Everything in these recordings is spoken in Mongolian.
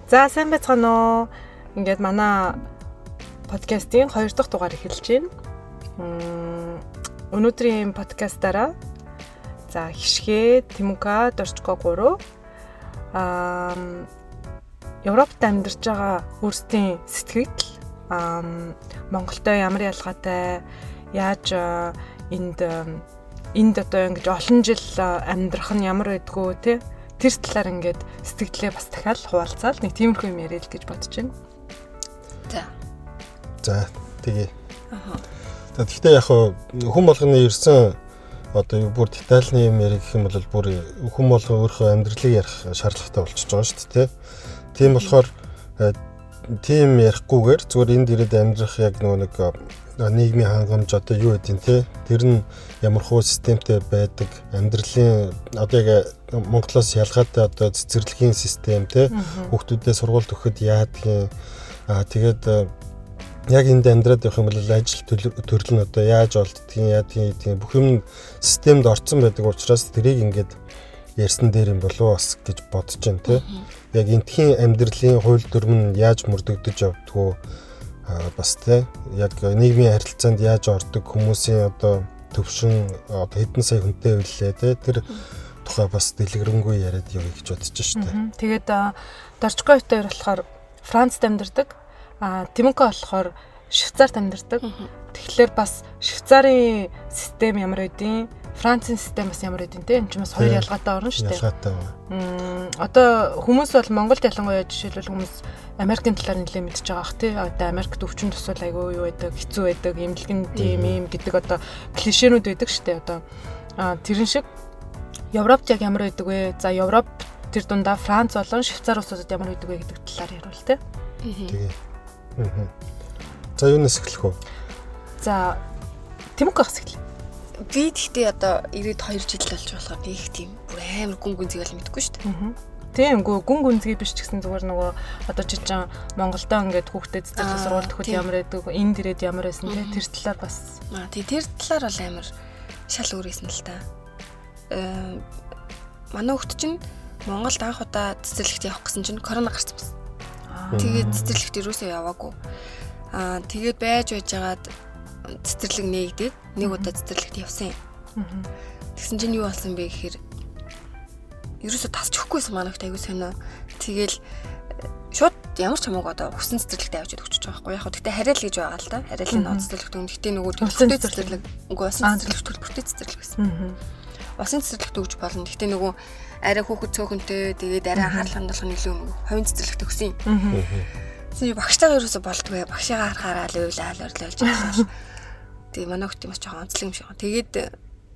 За сайн байцгаана уу. Ингээд манай подкастын 2 дахь дугаар эхэлж байна. Өнөөдрийн подкастаараа за хишгээ, Тимука, Дорчко 3 Европт амьдарч байгаа өөрсдийн сэтгэл Монголтой ямар ялгаатай яаж энд одоо ингэж олон жил амьдрах нь ямар байдгүй те тэр талаар ингээд сэтгэлээ бас дахиад хуваалцаал нэг тиймэрхүү юм яриа л гэж бодож байна. За тэгээ. За гэхдээ яг хүн болгоны ирсэн одоо бүр детальны юм ярих гэх юм бол бүр хүн болгон өөрийнхөө амьдралыг ярих шаардлагатай болчихж байгаа шүү дээ. Тийм болохоор тийм ярихгүйгээр зүгээр энд ирээд амьдрах яг нэг нийгмийн хангамж одоо юу гэдэг те тэр нь ямар хуу системтэй байдаг амьдралын одоо яг Монголоос ялгаатай одоо цэцэрлэгийн систем те хүүхдүүдээ сургуульд өгөхөд яадгийн тэгээд яг энд амьдраад явах юм бол ажил төрөл нь одоо яаж олддгийг яадгийн бүх юм системд орцсон байдаг учраас тэрийг ингээд ярьсан дээр юм болов бас гэж бодож байна те яг энтхийн амьдралын хууль дүрм нь яаж мөрдөгдөж явдгүү бас те яг нийгмийн харилцаанд яаж ордог хүмүүсийн одоо төвшин одоо хэдэн сая хүнтэй үлээ те тэр тухай бас дэлгэрэнгүй яриад явъя гэж бодож байна шүү дээ. Тэгээд Дорчко хоёр болохоор Францд амьдардаг, Тимука болохоор Швейцарт амьдардаг. Тэгэхээр бас Швейцарын систем ямар байдیں۔ Францын систем бас ямар байдیں۔ Тэ энэ ч бас хоёр ялгаатай орно шүү дээ. Ялгаатай. Одоо хүмүүс бол Монголд ялангуяа жишээлбэл хүмүүс Америкийн талаар нэлээд мэдж байгаа ах тий. Одоо Америкт өвчин тусвал айгүй юу байдаг, хэцүү байдаг, эмнэлгэн тийм юм гэдэг одоо клишэнүүд байдаг шүү дээ. Одоо тэрэн шиг Европт яг ямар байдаг вэ? За Европ тэр дундаа Франц болон Швейцар улсуудад ямар байдаг вэ гэдэг талаар ярил тий. Тэгээ. За юунаас эхлэх вэ? За Тимукаас эхлэе. Би тэгтээ одоо 92 жил болж болохоор нэг тийм бүр амар гүн гүнзгий бол мэдэхгүй шүү дээ. Тийм гүн гүнзгий биш ч гэсэн зүгээр нөгөө одоо жижиг Монголдоо ингээд хүүхдэд цэцэрлэг сургуульд өгөхөд ямар байдаг, энд ирээд ямар байсан те тэр талаар бас. Тэр талаар бол амар шал өөрөөсөн л та. Манай хүүхд чинь Монголд анх удаа цэцэрлэгт явах гэсэн чинь корона гарсан байсан. Тэгээд цэцэрлэгт юусоо яваагүй. Тэгээд байж байгаад цэцэрлэг нээгдээд нэг удаа цэцэрлэгт явсан юм. Тэгсэн чинь юу болсон бэ гэхээр ерөөсө тасч өгөхгүйсэн манай ихтэй аягүй сонио. Тэгэл шууд ямар ч хамаагүй одоо хүссэн цэцэрлэгт авчид өгч байгаа байхгүй. Яг хөө тэгтээ харайл гэж байгаа л да. Харайлын нууц цэцэрлэгт өгөн. Тэгтээ нөгөө төлбөртэй цэцэрлэг үгүй усан цэцэрлэг төлбөртэй цэцэрлэг байсан. Усан цэцэрлэгт өгч болно. Тэгтээ нөгөө арай хүүхэд цөөхөнтэй тэгээд арай анхаарал хандуулах илүү хувийн цэцэрлэгт өгсөн юм. Тэгсэн багштайгаа ерөөсө болдгүй. Багшаагаа харахаараа л уйлал орлуулж байгаа. Тэгээ манай хүүхд юм бас жоохон онцлог юм шиг. Тэгээд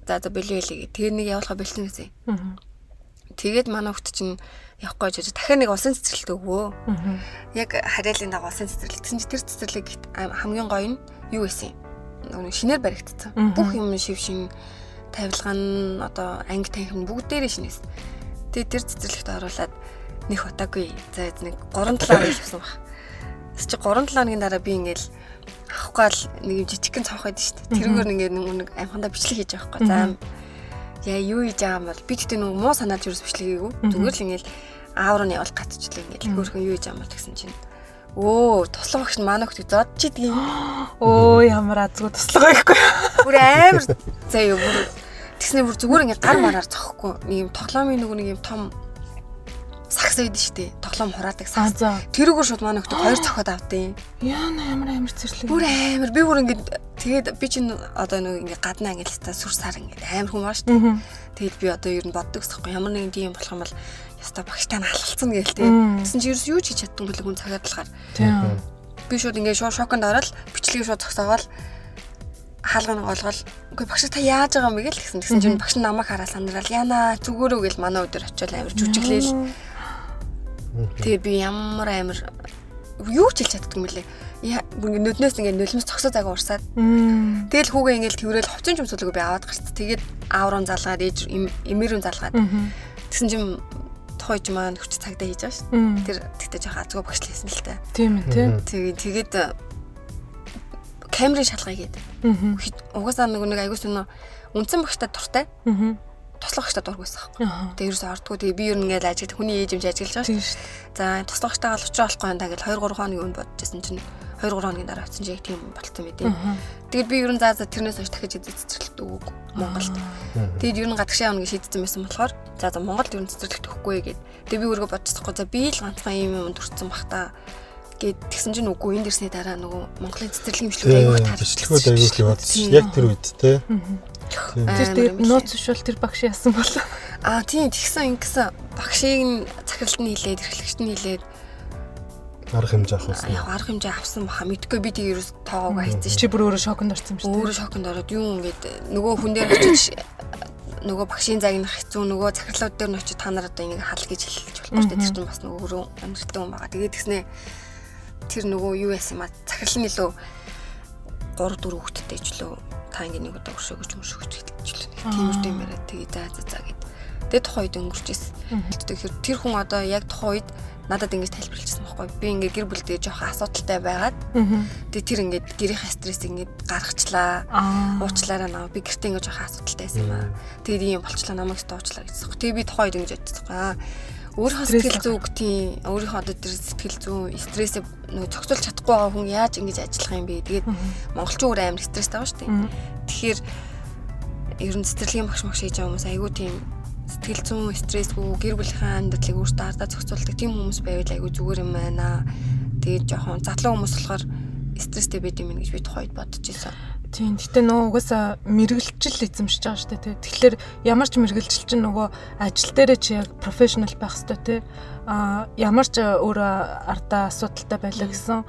за бэлээ. Тэгээ нэг явуулахаа бэлтэн гэсэн. Тэгээд манай хүүхд чинь явахгүй гэж дахиад нэг улсын цэцэрлэгт өгвөө. Яг хараилын дагуу улсын цэцэрлэг. Тэгсэн чинь тэр цэцэрлэг хамгийн гоё нь юу байсан юм? Нэг шинээр баригдсан. Бүх юм шив шин тавилга нь одоо анги танхим бүгдээрээ шинээс. Тэгээд тэр цэцэрлэгт оруулаад нэг утаагүй. За нэг 3-7 хоног явсан баг. Тэс чи 3-7 хоногийн дараа би ингээл авахгүй л нэг жижигхэн цавх байдаг шүү дээ. Тэрүүгээр ингээд нэг амхандаа бичлэг хийж байгаа байхгүй. За яа юу хийж байгаа юм бол би тэгтээ нэг муу санаад юус бичлэг хийгээгүй. Зүгээр л ингээл аав руу явал гатчихлаа ингээл хөөрхөн юу хийж байгаа юм бол тэгсэн чинь туслах багш нь манай хүүхд зодч идэг юм. Ямар азгүй туслах байхгүй. Бүр амар заяа бүр тэгснээр бүр зүгээр ингээд гар мараар зохгүй. Нэг юм тоглоомын нэг юм том сакс байдаг шүү дээ. Тоглоом хураадаг сакс. Тэрүүгээр шууд манай хүүхд хоёр зохиод авдیں۔ Яна амар цэцэрлэг. Бүр амар би бүр ингээд тэгээд би чинь одоо нэг ингээд гаднаа ингээд та сүр сар ингээд амар хүмүүс шүү дээ. Тэгээд би одоо ер нь боддог гэсэхгүй ямар нэгэн тийм болох юм бол яста багштай нь халалцсан гээл тээ. Тэгсэн чи ерөөс юу ч хийж чаддгүй билэг үн цагаар талахаар. Би шууд ингээд шоконд ороод бичлэгийг шууд зогсоогоол хаалганы олгол үгүй багш та яаж байгаа юм бэ гэл тэгсэн чинь багш нь намайг хараад сандрал яна зүгөөрөө гэл манай өдөр очиод амар жүжиглээл. Тэгээ би ямар амар юу ч хэлж чаддгүй юм лээ. Нүднээс ингээд нулимс цогсоо заагаа урсаад. Тэгэл хүүгээ ингээд тэрэл хувцын юмсуулгүй би аваад гарт. Тэгээд ааврын залгаад ээж эмэрүүн залгаад. Тэгсэн чинь тухайч маань хүч цагдаа хийж байгаа шүү. Тэр тэгтээ жоохон азгүй багш лээсэн л та. Тийм ээ тийм. Тэгээд камерын шалгая гээд. Угаасаа нэг аягүй сонио үндсэн багштай дуртай. туслах багштай дург байсан байхгүй. Тэгээ ерөөсөө ордгоо тэгээ би ер нь ингээд ажил хүний ээжимж ажиллаж байгаа шүү дээ. За туслах багштайгаа л уучраа болохгүй юм даа гэж 2 3 хоногийн өмнө бодчихсон чинь 2 3 хоногийн дараа очсон чинь яг тийм болцсон мэт. Тэгээд би ер нь за тэрнээс хойш дахиж цэцэрлэгт өгөөг Монголд. Тэгээд ер нь гадагшаа явна гэж шийдсэн байсан болохоор за Монголд ер нь цэцэрлэгт өгөхгүй гэгээд тэгээ би өөрөө бодчихсохгүй за би л ганцхан юм төрсэн бах та гэд тэгсэн чинь үгүй энд ирсний дараа нөгөө Монголын цэцэрлэгийн имжлүүд аягүй цэцэрлэгүүд аягүй л яваад яг тэр үед те. Тэр тэгээд нууц шул тэр багш яасан болоо. Тийм тэгсэн ингэсэн багшийг захиралд нь хилээд эрхлэгчд нь хилээд арга хэмжээ авсан. Яг арга хэмжээ авсан баха мэдгүй би тэг ерөөс тоогоо хайцсан чи бүр өөрөө шоконд орсон юм шүү дээ. Өөрөө шоконд ороод юу ингээд нөгөө хүн дээр очиж нөгөө багшийн загнах хэцүү нөгөө захирлууд дээр нь очиж та нар одоо энийг хал гэж хэлж болохгүй шүү дээ. Тэр чинь бас нөгөө өөрөө амьдралтай хүн байгаа. Тэгээд тэгснээ тэр нөгөө юу яасан юм а захирал нь илүү 3 4 хүүхэдтэй ч лөө та ингэ нэг удаа өршөөгч хэлчихлээ. Тийм үстэй юм яриад тэгээ за гэд. Тэгээд тухайн үед өнгөрчээсэн. Тэгэхээр тэр хүн одоо яг тухайн үед надад ингэж тайлбарлажсэн байхгүй. Би ингээ гэр бүлдээ жоохон асуудалтай байгаад тэгээд тэр ингээд гэрийнхээ стресс ингээд гаргачлаа. Уучлаарай наа. Би гэртээ ингээ жоохон асуудалтай байсан юм аа. Тэгээд ийм болчлаа намайг өстө уучлаа гэсэн. Тэгээд би тухайн үед ингэж бодчихсон. Өөрийнхөө сэтгэл зүг тийм өөрийнхөө одоо тэр сэтгэл зүйн стрессээ нөгөө зохицуулж чадахгүй байгаа хүн яаж ингэж ажиллах юм бэ? Тэгээд монголчин өөр амар стресстэй байгаа шүү дээ. Тэгэхээр ер нь цэцэрлэгийн багш хийж байгаа хүмүүс айгүй тийм сэтгэл зүйн стрессгүй гэр бүлийнхээ амьдралыг өөртөө ардаа зохицуулдаг тийм хүмүүс байвал айгүй зүгээр юм байна. Тэгээд жоохон задлан хүмүүс болохоор стресстэй байд юм гэж би тухайд бодож байсан. Тийм. Гэтэ нөгөө угаасаа мэргэлжил эзэмшиж байгаа шүү дээ. Тэгэхээр ямар ч мэргэлжил чинь нөгөө ажил дээрээ чи яг профешнл байх хэрэгтэй тий. Ямар ч өөрөө ардаа асуудалтай байлаа гэсэн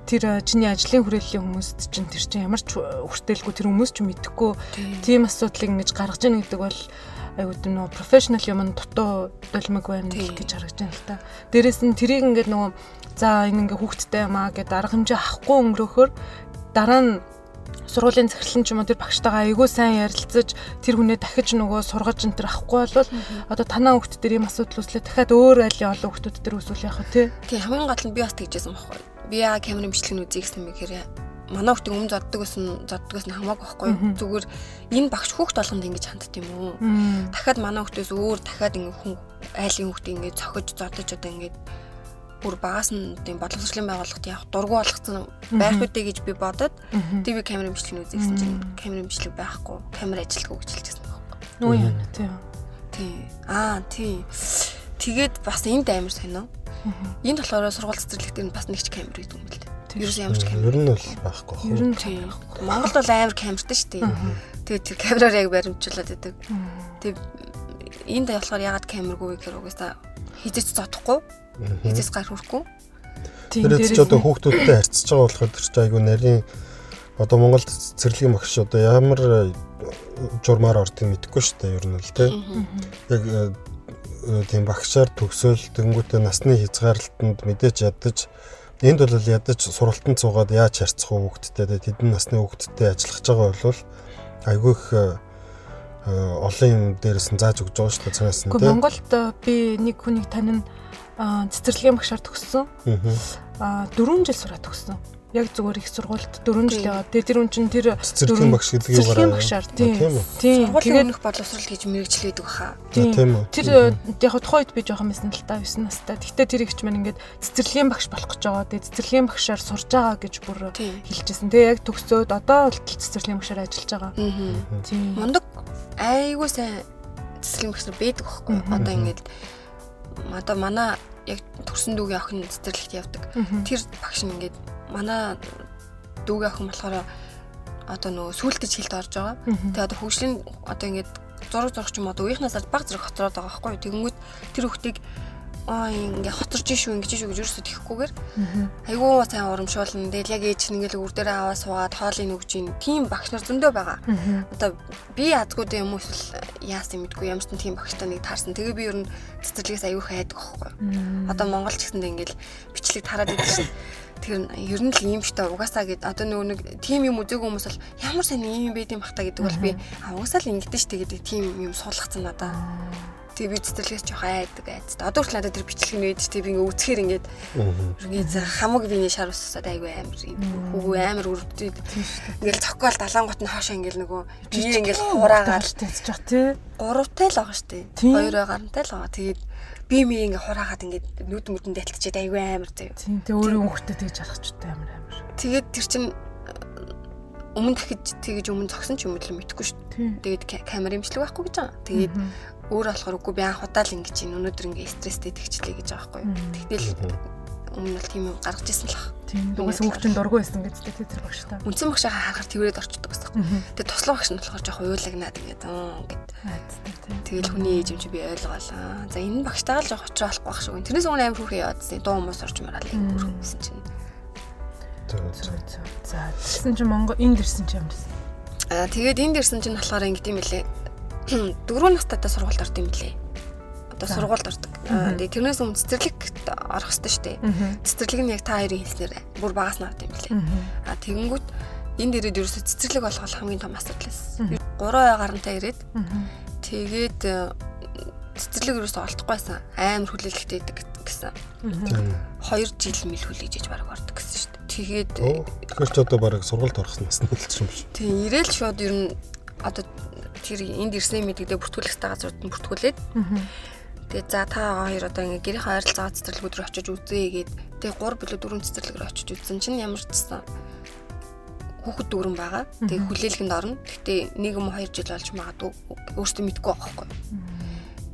тэр чиний ажлын хүрээллийн хүмүүст чинь тэр чинь ямар ч хүртээлгүй тэр хүмүүс ч мэдэхгүй тийм асуудлыг ингэж гаргаж яах гэдэг бол айгуу тийм нөгөө профешнл юм дутуу долмог байна гэж харагдаж байна л та. Дээрээс нь тэрийг ингээд нөгөө за энэ ингээ хүүхдтэй юм аа гэдээ арга хэмжээ авахгүй өнгөрөхөөр дараа нь сургуулийн захирлан ч юм уу тэр багштайгаа айгүй сайн ярилцаж тэр хүнээ дахиж нөгөө сургаж энэ төр авахгүй бол одоо танаа хүүхд төр ийм асуудал үүслээ дахиад өөр айлын олон хүүхдүүд төр үүсвэл яах вэ тий хамгийн гол нь би бас тэгжсэн байхгүй би яа камерын бичлэг үзье гэсэн мэхээр манай хүүхдийг өмнө зоддгоос нь хамаагүй байхгүй зүгээр энэ багш хүүхд болгонд ингэж ханддаг юм уу дахиад манай хүүхдээс өөр дахиад ингэ хүн айлын хүүхдийг ингэ цохиж зодож одоо ингэ бүр багаас нь тийм бодлогослын байгууллагт явах дургу болгоцсон байх үедээ гэж би бодоод ТV камерын бичлэг үзье гэсэн чинь камерын бичлэг байхгүй камер ажилтгүй гэж хэлчихсэн байхгүй. Нөө яана тий. Тий. Тэгээд бас энд амар сонио. Энд болохоор сургууль цэцэрлэгт нь бас нэг ч камер гэдэг юм бэл. Ерөөс ямар ч камер. Ер нь бол байхгүй. Ер нь тий. Монголд бол амар камертай шүү дээ. Тэгээд тэр камераар яг баримтжуулаад байдаг. Тэгээд энд болохоор ягаад камергүй гэхээр угаасаа хизээч зодохгүй. Хизээс гар хүрхгүй. Тэгээд ч одоо хүүхдүүдтэй харьцаж байгаа болохоор тэр чинь айгүй нарийн одоо Монголд цэцэрлэгийн багш одоо ямар журмаар ордгийг мэдэхгүй шүү дээ ер нь л тий. Яг тийм багшаар төгсөөл тэнгуүтэ насны хязгаарлалтанд мэдээж ядаж энд бол ядаж сургалтанд суугаад яаж харьцах вэ хүүхдтэй тэдэн насны хүүхдтэй ажиллах байгаа бол айгүй их олон юм дээрээс нь зааж өгч байгаа шүү дээ цаанаас нь тий. Монголд би нэг хүнийг танин цэцэрлэгийн багшаар төгссөн. 4 жил сураад төгссөн. Яг зүгээр их сургуульд 4 жил яваад тэр хүн чинь тэр цэцэрлэгийн багш гэдэг юм цэцэрлэгийн багшаар тийм. Сургуулийн өмнөх бодлогосрол гэж мэрэгчлээдэг баха. Тийм. Тэр яг тухайд би жоохон мэсэн л та 9 настай. Гэхдээ тэр ихч маань ингээд цэцэрлэгийн багш болох гэж байгаа. Тэгээд цэцэрлэгийн багшаар сурж байгаа гэж бүр хэлжсэн. Тэгээ яг төгсөөд одоо бол цэцэрлэгийн багшаар ажиллаж байгаа. Тийм. Мундаг айгуу сайн цэцэрлэгийн багш нар байдаг байхгүй. Одоо ингээд одоо манай яг төрсөн дүүгийн охин цэцэрлэгт явдаг. Тэр багш нь ингээд манай дүүгийн охин болохоор одоо нөгөө сүултэж хэлд орж байгаа. Тэгээ одоо хөгжлийн одоо ингээд зураг ч юм одоо үеийнхнээс баг зэрэг хоцроод байгаа байхгүй. Тэгэнгүүт тэр хүүхдийг ингээ хоцорж шүү ингэж шүү гэж юусоо тэххгүйгээр айгуу сайн урамшуулна. Тэгэл яг ээж нэгэл үр дээр аваа суугаад хоолыг өгч ин тийм багш нар зөндөө байгаа. Одоо би ядгууд юм уу эсвэл яасан мэдгүй ямар ч тийм багштай нэг таарсан. Тэгээ би ер нь цэцэрлэгээс аюух айдаг байхгүй. Одоо Монгол ч гэсэндээ ингээл бичлэг тараад идэв шин. Тэр ер нь л ийм штэ угаасаа гэд одоо нөгөө нэг тийм юм үзээгүй хүмүүс бол ямар сайн ийм байд юм бахта гэдэг бол би угаасаа л ингэдэж штэ гэдэг тийм юм суулгацсан надаа. Тэгээ би цэцэрлэгээс жоох айдаг айц. Одоо хүртэл надад тэр бичлэг нээд чи би ингээ үцхээр ингээд хамаг виний шар усаад айгүй амар хүү амар өрөвдөд. Ингээл цокол далангот нь хоошоо ингээл нөгөө бие ингээл хураагаад тэцэж бах тий. 3-тай л байгаа штэ. 2 гарантай л байгаа. Тэгээд би ингээ хураагаад ингээд нүд мүдэнд дэлтчихэд айгүй амар заяа. Тийм тэг өөрөө өнгөтэй тэгж алхачтай амар. Тэгээд тэр чин өмнө дахиж тэгж өмнө зогсон ч юм уу л мэдэхгүй шүү дээ. Тэгээд камер имжлэг байхгүй гэж байгаа. Тэгээд өөр болохоор үгүй би анх удаа л ингэж ин өнөөдөр ингээ стресстэй тэгчлээ гэж байгаа байхгүй. Тэгтэл өмнө нь тийм юм гаргаж ирсэн л ах. Тийм. Угаас хөвгчөнд дургүй байсан гэж тэр багш та. Үндсэн багшаа харахаар тэрвэрэд орчдөг байсан. Тэгээд туслах багш нь болохоор жоох уйлагнаад ингээд ингээд. Тэгэл хүний ээж юм чи би ойлголаа. За энэ багштайгаа л жоох очроо болохгүй байх шүү. Тэрнээс өмнө амар хүүхэн яваадсан. Дуу хүмүүс орж мараад бүр хүмүүс чинь. За тэгсэн чинь Монгол энд ирсэн чинь ямарсан. Тэгээд энд ирсэн чинь болохоор ингэдэм билээ. 4 настайдаа сургуульд орд юм билээ. Одоо сургуульд ордог. Тэгээд тэрнээс өмнө цэцэрлэгт орох хэрэгтэй шүү дээ. Цэцэрлэг нь яг та хоёрын хэлснээр бүр багаас нь орд юм билээ. Тэгэнгүүт энд ирээд ерөөсө цэцэрлэг болгох хамгийн том асуудал байсан. 3 гарантай ирээд тэгээд цэцэрлэг ерөөсө олдохгүй байсан. Амар хүлээлттэй идэг гэсэн. 2 жил мэл хүлээж бараг ордог гэсэн шүү дээ. Тэгээд тэгэхээр ч одоо бараг сургуульд орохноос нь хэлж юм биш. Тийм ирээл шууд ер нь одоо тэр энд ирсэн мэдгдээ бүртгүүлэхтэй газрууд нь бүртгүүлээд тэгээд за та хоёр одоо ингээ гэрийнхээ ойролцоогоо цэцэрлэгүүд рүү очиж үзье гээд тэгээд 3 билүү 4 цэцэрлэг рүү очиж үзсэн чинь ямар ч гэсэн хүүхэд дүүрэн байгаа. Тэгээд хүлээлгэнд орно. Гэхдээ 1 юм 2 жил болж магадгүй өөртөө мэдгүй байгаа байхгүй.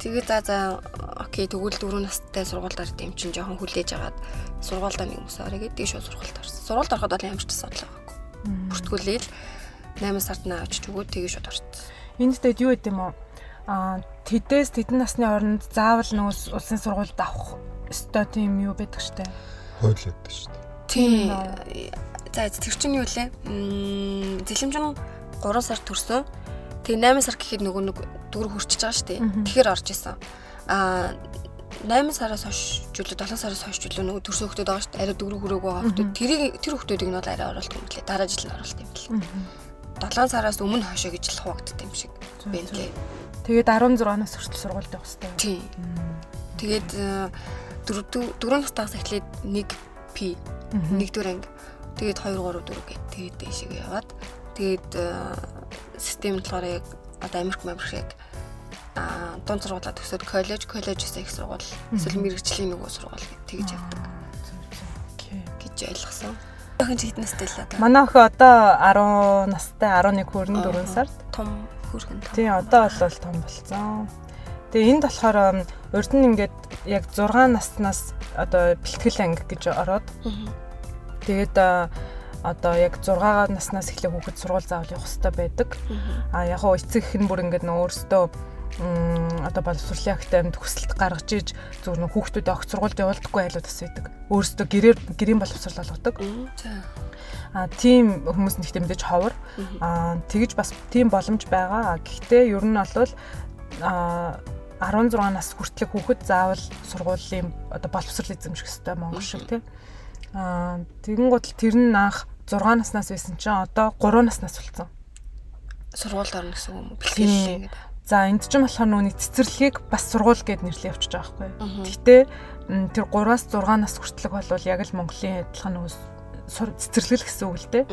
Тэгээд за окей тэгвэл 4 настай сургуульд орох юм чинь жоохон хүлээж агаад сургуульдаа нэг хүмүүс орё гэдэг шууд сургуульд орсон. Сургуульд ороход бол ямар ч асуудал байгаагүй. Бүртгүүлээл 8 сард нь очиж өгөө тэгээ шууд орсон. Энд дэд юу гэдэм юм? Тэдээс тэдэн насны оронд заавал нөгөө улсын сургуульд авах ёстой тийм юу байдаг штэ. Хууль байдаг штэ. Тийм. За тэр чинь юу лээ? Зэлэмжин 3 сар төрсөн. Тэгээ 8 сар гэхэд нөгөө нэг дөрөв хүрчихэж байгаа шүү дээ. Тэгэхээр орж исэн. 8 сараас хойш жилүү 7 сараас хойш жилүү нөгөө төрсөн хүмүүс байгаа шүү дээ. Арай дөрөв хүрээгүй байгаа хүмүүс. Тэр хүмүүсийг нь бол арай оруулт юм лээ. Дараа жил нь оруулт юм лээ. 7 сараас өмнө хойшоо гэж л хуваагддаг юм шиг байна лээ. Тэгээд 16-наас хүртэл сургуульд явах хэрэгтэй. Тийм. Тэгээд 4 настайгаас эхлээд 1 P 1-р анги. Тэгээд 2 3 4 гээд тэгээд дэшегээ яваад тэгээд систем болохоор яг одоо Америк яг дунд сургуулаа төгсөөд коллежээс их сургууль эсвэл мэрэгжлийн нөгөө сургууль тэгж явдаг. гэж ойлгосон. Охин чи хэдэн настай л одоо? Манай охин одоо 10 настай 11 хүрэн 4 сард. Том хүрхэн. Тийм одоо бол том болсон. Тэгээ энд болохоор урд нь ингээд яг 6 наснаас одоо бэлтгэл анги гэж ороод. Тэгээд одоо яг 6 наснаас эхлэх хүүхэд сургууль заавал явах хэрэгтэй байдаг. Яг хоо эцэг их нь бүр ингээд нөө өөртөө одоо боловсролын актанд хүсэлт гаргаж иж зөвхөн хүүхдүүдэд огт сургуульд явуулдаггүй айлууд бас байдаг. Өөрсдөө гэрийн боловсрол олгодог. Тийм хүмүүс нь ихтэй мэдээж ховор. Тэгэж бас тийм боломж байгаа. Гэхдээ ер нь бол 16 нас хүртэлх хүүхэд заавал сургуулийн одоо боловсрол эзэмших хэрэгтэй Монгол шиг тийм. Тэгэнгүүт тэр нь анх 6 наснаас байсан чинь одоо 3 наснаас болсон. Сургуульд орно гэсэн юм уу? Бэлтгэлээ гэдэг. За энд чинь болохоор нүуний цэцэрлэгийг бас сургууль гэд нэрлээ явчихж байгаа байхгүй. Гэхдээ тэр 3-аас 6 нас хүртэлх бол яг л Монголын адилхан нөгөө цэцэрлэгэл гэсэн үг л дээ.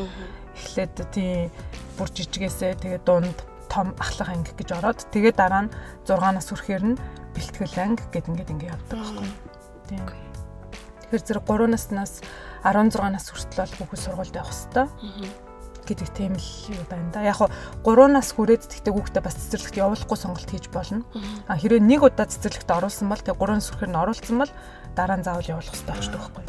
Эхлээд тийм бүр жижигээсээ тэгээ дунд том ахлах анги гэж ороод тэгээ дараа нь 6 нас хүрэхээр нь бэлтгэл анги гэд ингээд явдаг байхгүй. Тийм. Тэгэхээр зэрэг 3 наснаас 16 нас хүртэл бол хүүхэд сургуульд явах хэрэгтэй гэдэг тийм л юу байна да. Яг 3 нас хүрээд тэгтээ хүүхдээ бас цэцэрлэгт явуулахгүй сонголт хийж болно. Хэрвээ нэг удаа цэцэрлэгт оруулсан бол тэгээ 3 нас хүрэхээр нь оруулсан бол дараа нь заавал явуулах хэрэгтэй болчихдог байхгүй.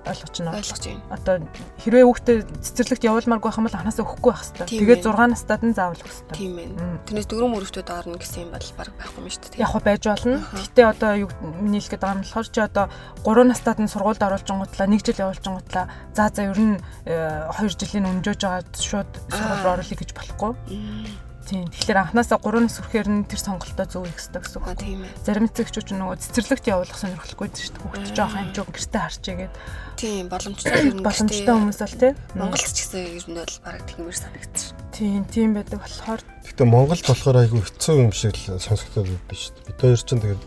Ойлгож байна. Ойлгож байна. Одоо хэрвээ хүүхдээ цэцэрлэгт явуулмааргүй байх юм бол анхаасаа өгөхгүй байх хэрэгтэй. Тэгээд 6 настад нь заавал өгөх хэрэгтэй. Тийм ээ. Тэрнээс 4 мөрөвчүүд орно гэсэн юм бол баг байхгүй юм шүү дээ. Яг байж болно. Гэхдээ одоо юу нийлэх гэдэг юм болохоор чи одоо 3 настад нь сургуульд оруулж гонготлаа 1 жил явуулж гонготлаа за ер нь 2 жилийн өнжөөж байгаа шууд сургууль руу оруулъя гэж болохгүй. Тийм. Тэгэхээр анханасаа 3 нас хүрэхээр нь тэр сонголтоо зөв хийх хэрэгтэй гэсэн үг. Тийм ээ. Зарим эцэгчүүд нөгөө цэцэрлэгт явуулах сонирхолтой шүү дээ. Хүүхд жоох амжиг гэртээ харчээгээд. Тийм боломжтой юм. Боломжтой хүмүүс бол тийм. Монголд ч гэсэн ер нь бол бараг тэгмээр санагдчих. Тийм байдаг болохоор. Гэхдээ Монголд болохоор айгүй хэцүү юм шиг л сонсогдоод байдаг шүү дээ. Бид хоёр ч тэгээд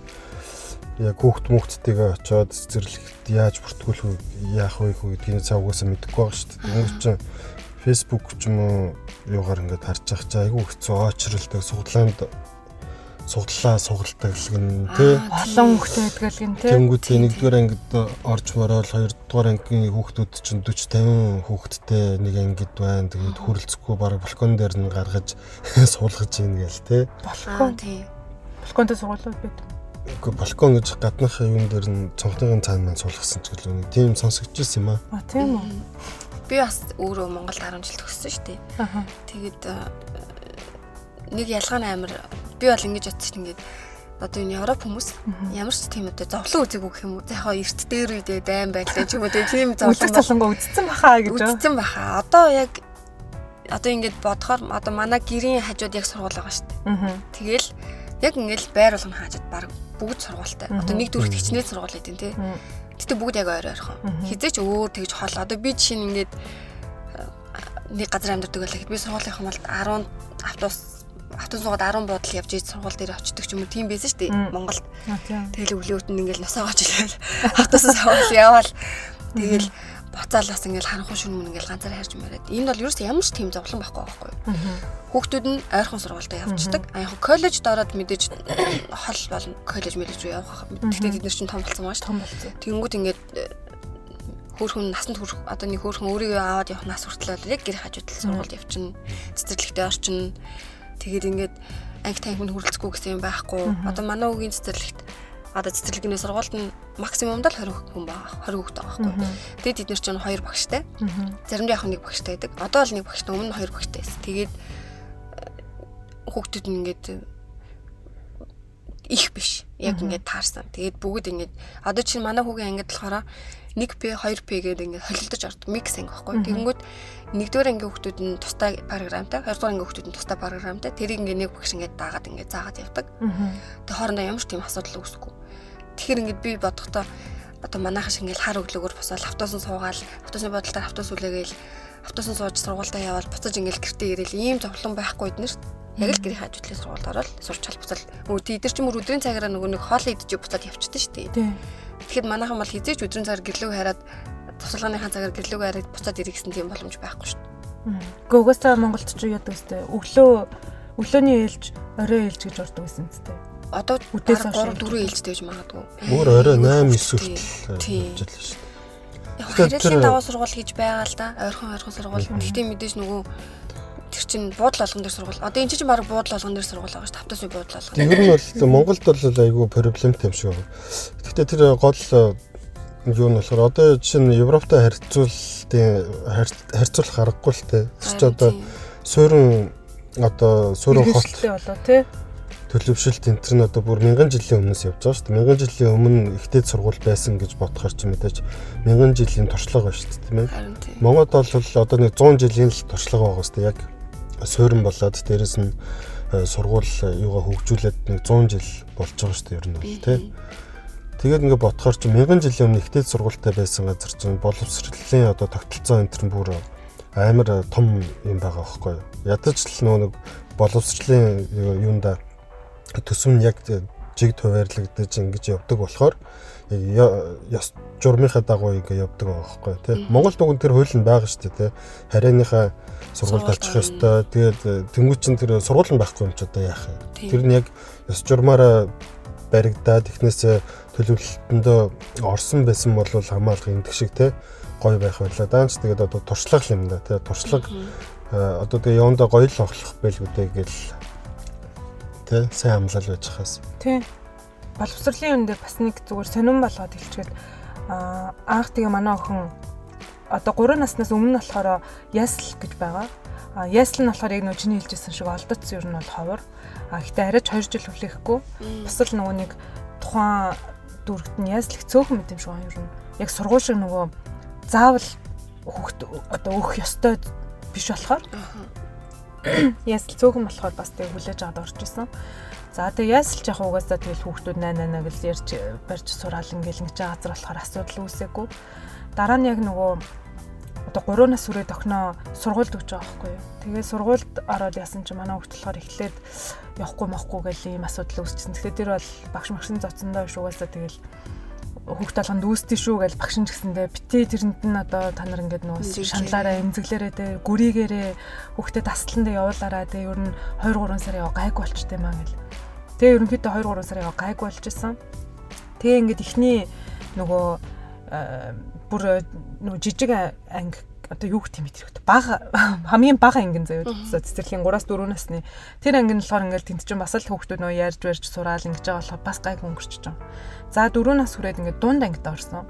яг хүүхдтэйгээ очиод цэцэрлэгт яаж бүртгүүлэх вэ, яах вэ гэдгийг цаа угаасаа мэдэхгүй байгаа шүү дээ. Хүмүүс чинь Facebook ч юм уу юугаар ингээд харж байгаа чи айгүй хэцүү очролдог суглаа сугалдаг гэн тий олон хүүхдтэй байдаг гэн тий тэнгүүдээ нэгдүгээр ангид орж морол хоёрдугаар ангийн хүүхдүүд чинь 40 50 хүүхдтэй нэг ангид байна. Тэгээд хүрэлцэхгүй бараг балкон дээр нь гаргаж суулгаж ийн гээл тий балкон тий балконтой суулгаад байдаг. Үгүй балкон гэж гаднах юун дээр нь цонхныхын цаана маань суулгасан ч гэлээ нэг тийм сонсогдчихсэн юм аа. Тийм үү. Би бас өөрөө Монголд 10 жил төгссөн шүү дээ. Тэгээд нэг ялгаа нь амар би бол ингэж бодчих ингээд одоо энэ Европ хүмүүс ямар ч тийм үү зовлон үзээгүй гэх юм уу. За яхаа эрт дээр үедээ дайм байдлаа ч юм уу тийм зовлон үзсэн бахаа гэж үзсэн бахаа. Одоо ингээд бодохоор одоо манай гэрийн хажууд яг сургууль байгаа шүү дээ. Тэгэл яг ингээд байр болгоно хаажаад баг бүгд сургуультай. Одоо нэг дөрөвт хичнээн сургууль гэдэг тий. Гэтэ бүгд яг ойр ойрхон. Хизээч өөр тэгж хол. Одоо би жишээ нь ингээд нэг газар амьдардаг байлаа. Би сургуулийнхаа малд 10 автобусууд 10 буудал явж ийж сургууль дээр очдөг ч юм уу тийм байсан шүү дээ Монголд. Тэгэл өвлийн өтөнд ингээл носоогооч илээл автобусаас аваад яваал. Тэгэл буцаалаас ингээл харанхуй шүн мөн ингээл ганцаар харж мөрөөд. Энд бол ерөөс ямар ч тийм зовлон байхгүй байхгүй юу. Хүүхдүүд нь ойрхон сургуультай явждаг. А яг коллежд ороод мэдээж хол болно. Коллеж мэлж рүү явах. Тэгтээ бид нар чинь том болсон байгаа шүү. Том болсон. Тэнгүүд ингээд хөөрхөн насанд хүрэх одоо нэг хөөрхөн өөрийгөө аваад явах нас хүртэл яг гэр хажуудал сургуульд явчихна. Цэцэрлэгтээ орчин. Тэгээд ингээд анги танхимд хүрэлцэхгүй гэсэн юм байхгүй. Одоо манай үгийн цэцэрлэгт одоо цэцэрлэгний сургуульд нь максимумд л 20 хүн байгаа. 20 хүүхэд байгаа байхгүй. Тэгээд бид нар чинь 2 багштай. Заримдаа яг нэг багштай байдаг. Одоо л нэг багштай өмнө 2 багштай байсан. Тэгээд хүүхдүүд нь ингээд их биш. Яг ингээд таарсан. Тэгээд бүгд ингээд одоо чинь манай хүүгийн ангид болохоор 1P 2P гэдэг ингээд холилдож ордог микс анги байхгүй. Тэгэнгүүт нэгдүгээр ангийн хүүхдүүд нь тустай програмтай, хоёрдугаар ангийн хүүхдүүд нь тустай програмтай. Тэрийг ингээд нэг багш ингээд даагаад ингээд заагаад явдаг. Тэгээд хоорондоо ямар ч тийм асуудал үүсэхгүй. Тэгэхээр ингээд би бодохдоо одоо манайхаш ингээд хар өглөөгөр босоод автобусан суугаал, автобусны бодолтоор автобус үлээгээл, автобусан сууж сургуультаа яваад буцаж ингээд гэртээ ирээл ийм зовлон байхгүй днэр. Яг л гэрийн хажуудлын сургуульд ороод сурч халбуцал. Өдөр чинь мөр өдрийн цагаараа нөгөө нэг хоол идэж буцаад явчихдаг шүү дээ. Тэгэхэд манайхан бол хизээч өдрийн цагаар гэрлүүг хараад тусалгааныхаа цагаар гэрлүүг хараад буцаад ирэх гэсэн тийм боломж байхгүй шүү дээ. Гөгөөсөө Монголд ч юу яадаг өстэй. Өглөөний ээлж, орой ээлж гэж ордог гэсэн үстэй. Одоо 3-4 ээлжтэй гэж магадгүй. Өөр орой 8-9 хүртэл ажиллаж шүү дээ. Яг хэрэглэлийн даваа сургууль гэж байгаа л да. Ойрхон сургууль. Гэхдээ мэдээж нөгөө тэр чинь буудлын олгон дээр сургууль. Одоо энэ чинь баг буудлын олгон дээр сургууль байгаа шүү дээ. Автосын буудлын олгон. Тэр нь бол Монголд бол айгүй проблемтэй юм шиг байна. Гэхдээ тэр гол юу нь болохоор одоо жишээ нь Европтой харьцуулах аргагүй л те. Чи одоо суурин хот болоо тий. Төлөвшөлт энэ нь одоо бүр 1000 жилийн өмнөөс явж байгаа шүү дээ. 1000 жилийн өмнө ихтэй сургууль байсан гэж бодохоор чи мэдээж 1000 жилийн туршлага байна шүү дээ, тийм ээ. Монголд бол одоо нэг 100 жилийн л туршлага байгаа шүү дээ. Яг суурин болоод дээрэс нь сургууль юугаа хөгжүүлээд нэг 100 жил болж байгаа шүү дээ ер нь бол тий. Тэгээд ингээд бодохоор чи 1000 жилийн өмнө ихтэй сургуультай байсан газар чинь боловсролын одоо тогтолцоо энэ бүр амар том юм байгаа байхгүй юу. Ядаж л нэг боловсролын юунда төсөв нь яг жиг хуваарлагдаж ингэж явдаг болохоор ёс журмынхаа дагуу ингэ явдаг байгаа байхгүй тий. Монголд уг нь тэр хууль нь байгаа шүү дээ тий. Харааныхаа сургуульд очих ёстой. Тэгээд тэнгуү чин тэр сургууль нь байхгүй юм ч одоо яах вэ? Тэр нь яг ёс журмаараа баригдаад технээсээ төлөвлөлтөндөө орсон байсан бол хамаалах энэ шиг тий гоё байх байлаа. Даанч тэгээд одоо туршлага юм да тий. Туршлага одоо тэгээ явандаа гоё л оглох байлгүйдээ гэл тий сайн амлал байж хаас. Тий. Боловсролын үндэ бас нэг зүгээр сонирн болгоод хэлчихвэл анх тэгээ манай охин одоо 3 наснаас өмнө болохоор ясл гэж байгаа. Ясл нь болохоор яг нөө чиний хэлжсэн шиг олдоцсон ер нь бол ховор. Гэхдээ арайч 2 жил хүлээхгүй. Бас л нөгөө нэг тухайн дүүрэгт нь ясл их цөөхөн мэт юм шиг байна ер нь. Яг сургууль шиг нөгөө заавал хүүхд одоо өөх ёстой биш болохоор ясл цөөхөн болохоор бас тэг хүлээж аваад орж исэн. За тэг ясл яг угаасаа тэгэл хүүхдүүд 8 гэж ярьж барьж сураал ингээл ингэж газар болохоор асуудал үүсээгүй. Дараа нь яг нөгөө одоо 3 нас хүрээд охиноо сургуульд өгч байгаа байхгүй юу. Тэгээ сургуульд ороод яасан чинь манай хүүхд болохоор эхлээд явахгүй мохгүй гэл ийм асуудал үүсчихсэн. Тэгэхээр тэр бол багш магшин зоцсондоо биш угаасаа тэгэл хүүхд толгонд үүсдээ шүү гэж багш нь гэсэндээ бити тэрэнд нь одоо та нар ингээд нөө шаналаараа эмзэглээрээ тэ гүрийгээрээ хүүхдэд тасландаа явуулаараа тэ ер нь 2-3 сар яа гайг болчтой маа гэл. Тэгээ ерөнхийдөө 2-3 сар яа гайг болж исэн. Тэгээ ингээд ихний нөгөө бүр нөгөө жижиг анги одоо юу гэх юм бэ? Бага хамгийн бага ангин заяа цэцэрлэгийн 3-4 насны тэр анги нь болохоор ингээд тент чинь бас л хүүхдүүд нөө ярьж барьж сураал ингэж байгаа болохоор бас гайг өнгөрч байгаа. За 4 нас хүрээд ингээд дунд ангид орсон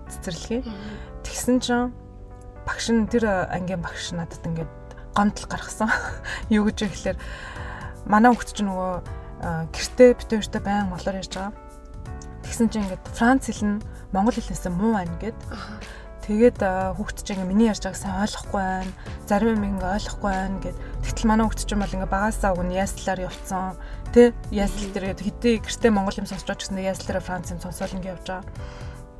цэцэрлэгийн. Тэгсэн чинь багш нь тэр ангийн багш надад ингээд гомдол гаргасан. Юу гэж ихлээр манай хүүхд чинь нөгөө гэртээ битүүртэй байн монголоор ярьж байгаа. Тэгсэн чинь ингээд Франц хэл нь монгол хэлнээс муу байна гэд. Тэгээд хүүхд чинь миний ярьж байгааг сайн ойлгохгүй байна. Зарим юм ингээ ойлгохгүй байна гэд. Тэгтэл манай хүүхд чинь бол ингээ багаасаа уг нь яслаар явцсан. Тэ ясл дээр хэдий гэртээ монгол юм сонсож гэсэн яслаараа Франц юм сонсоол ингээ явж байгаа.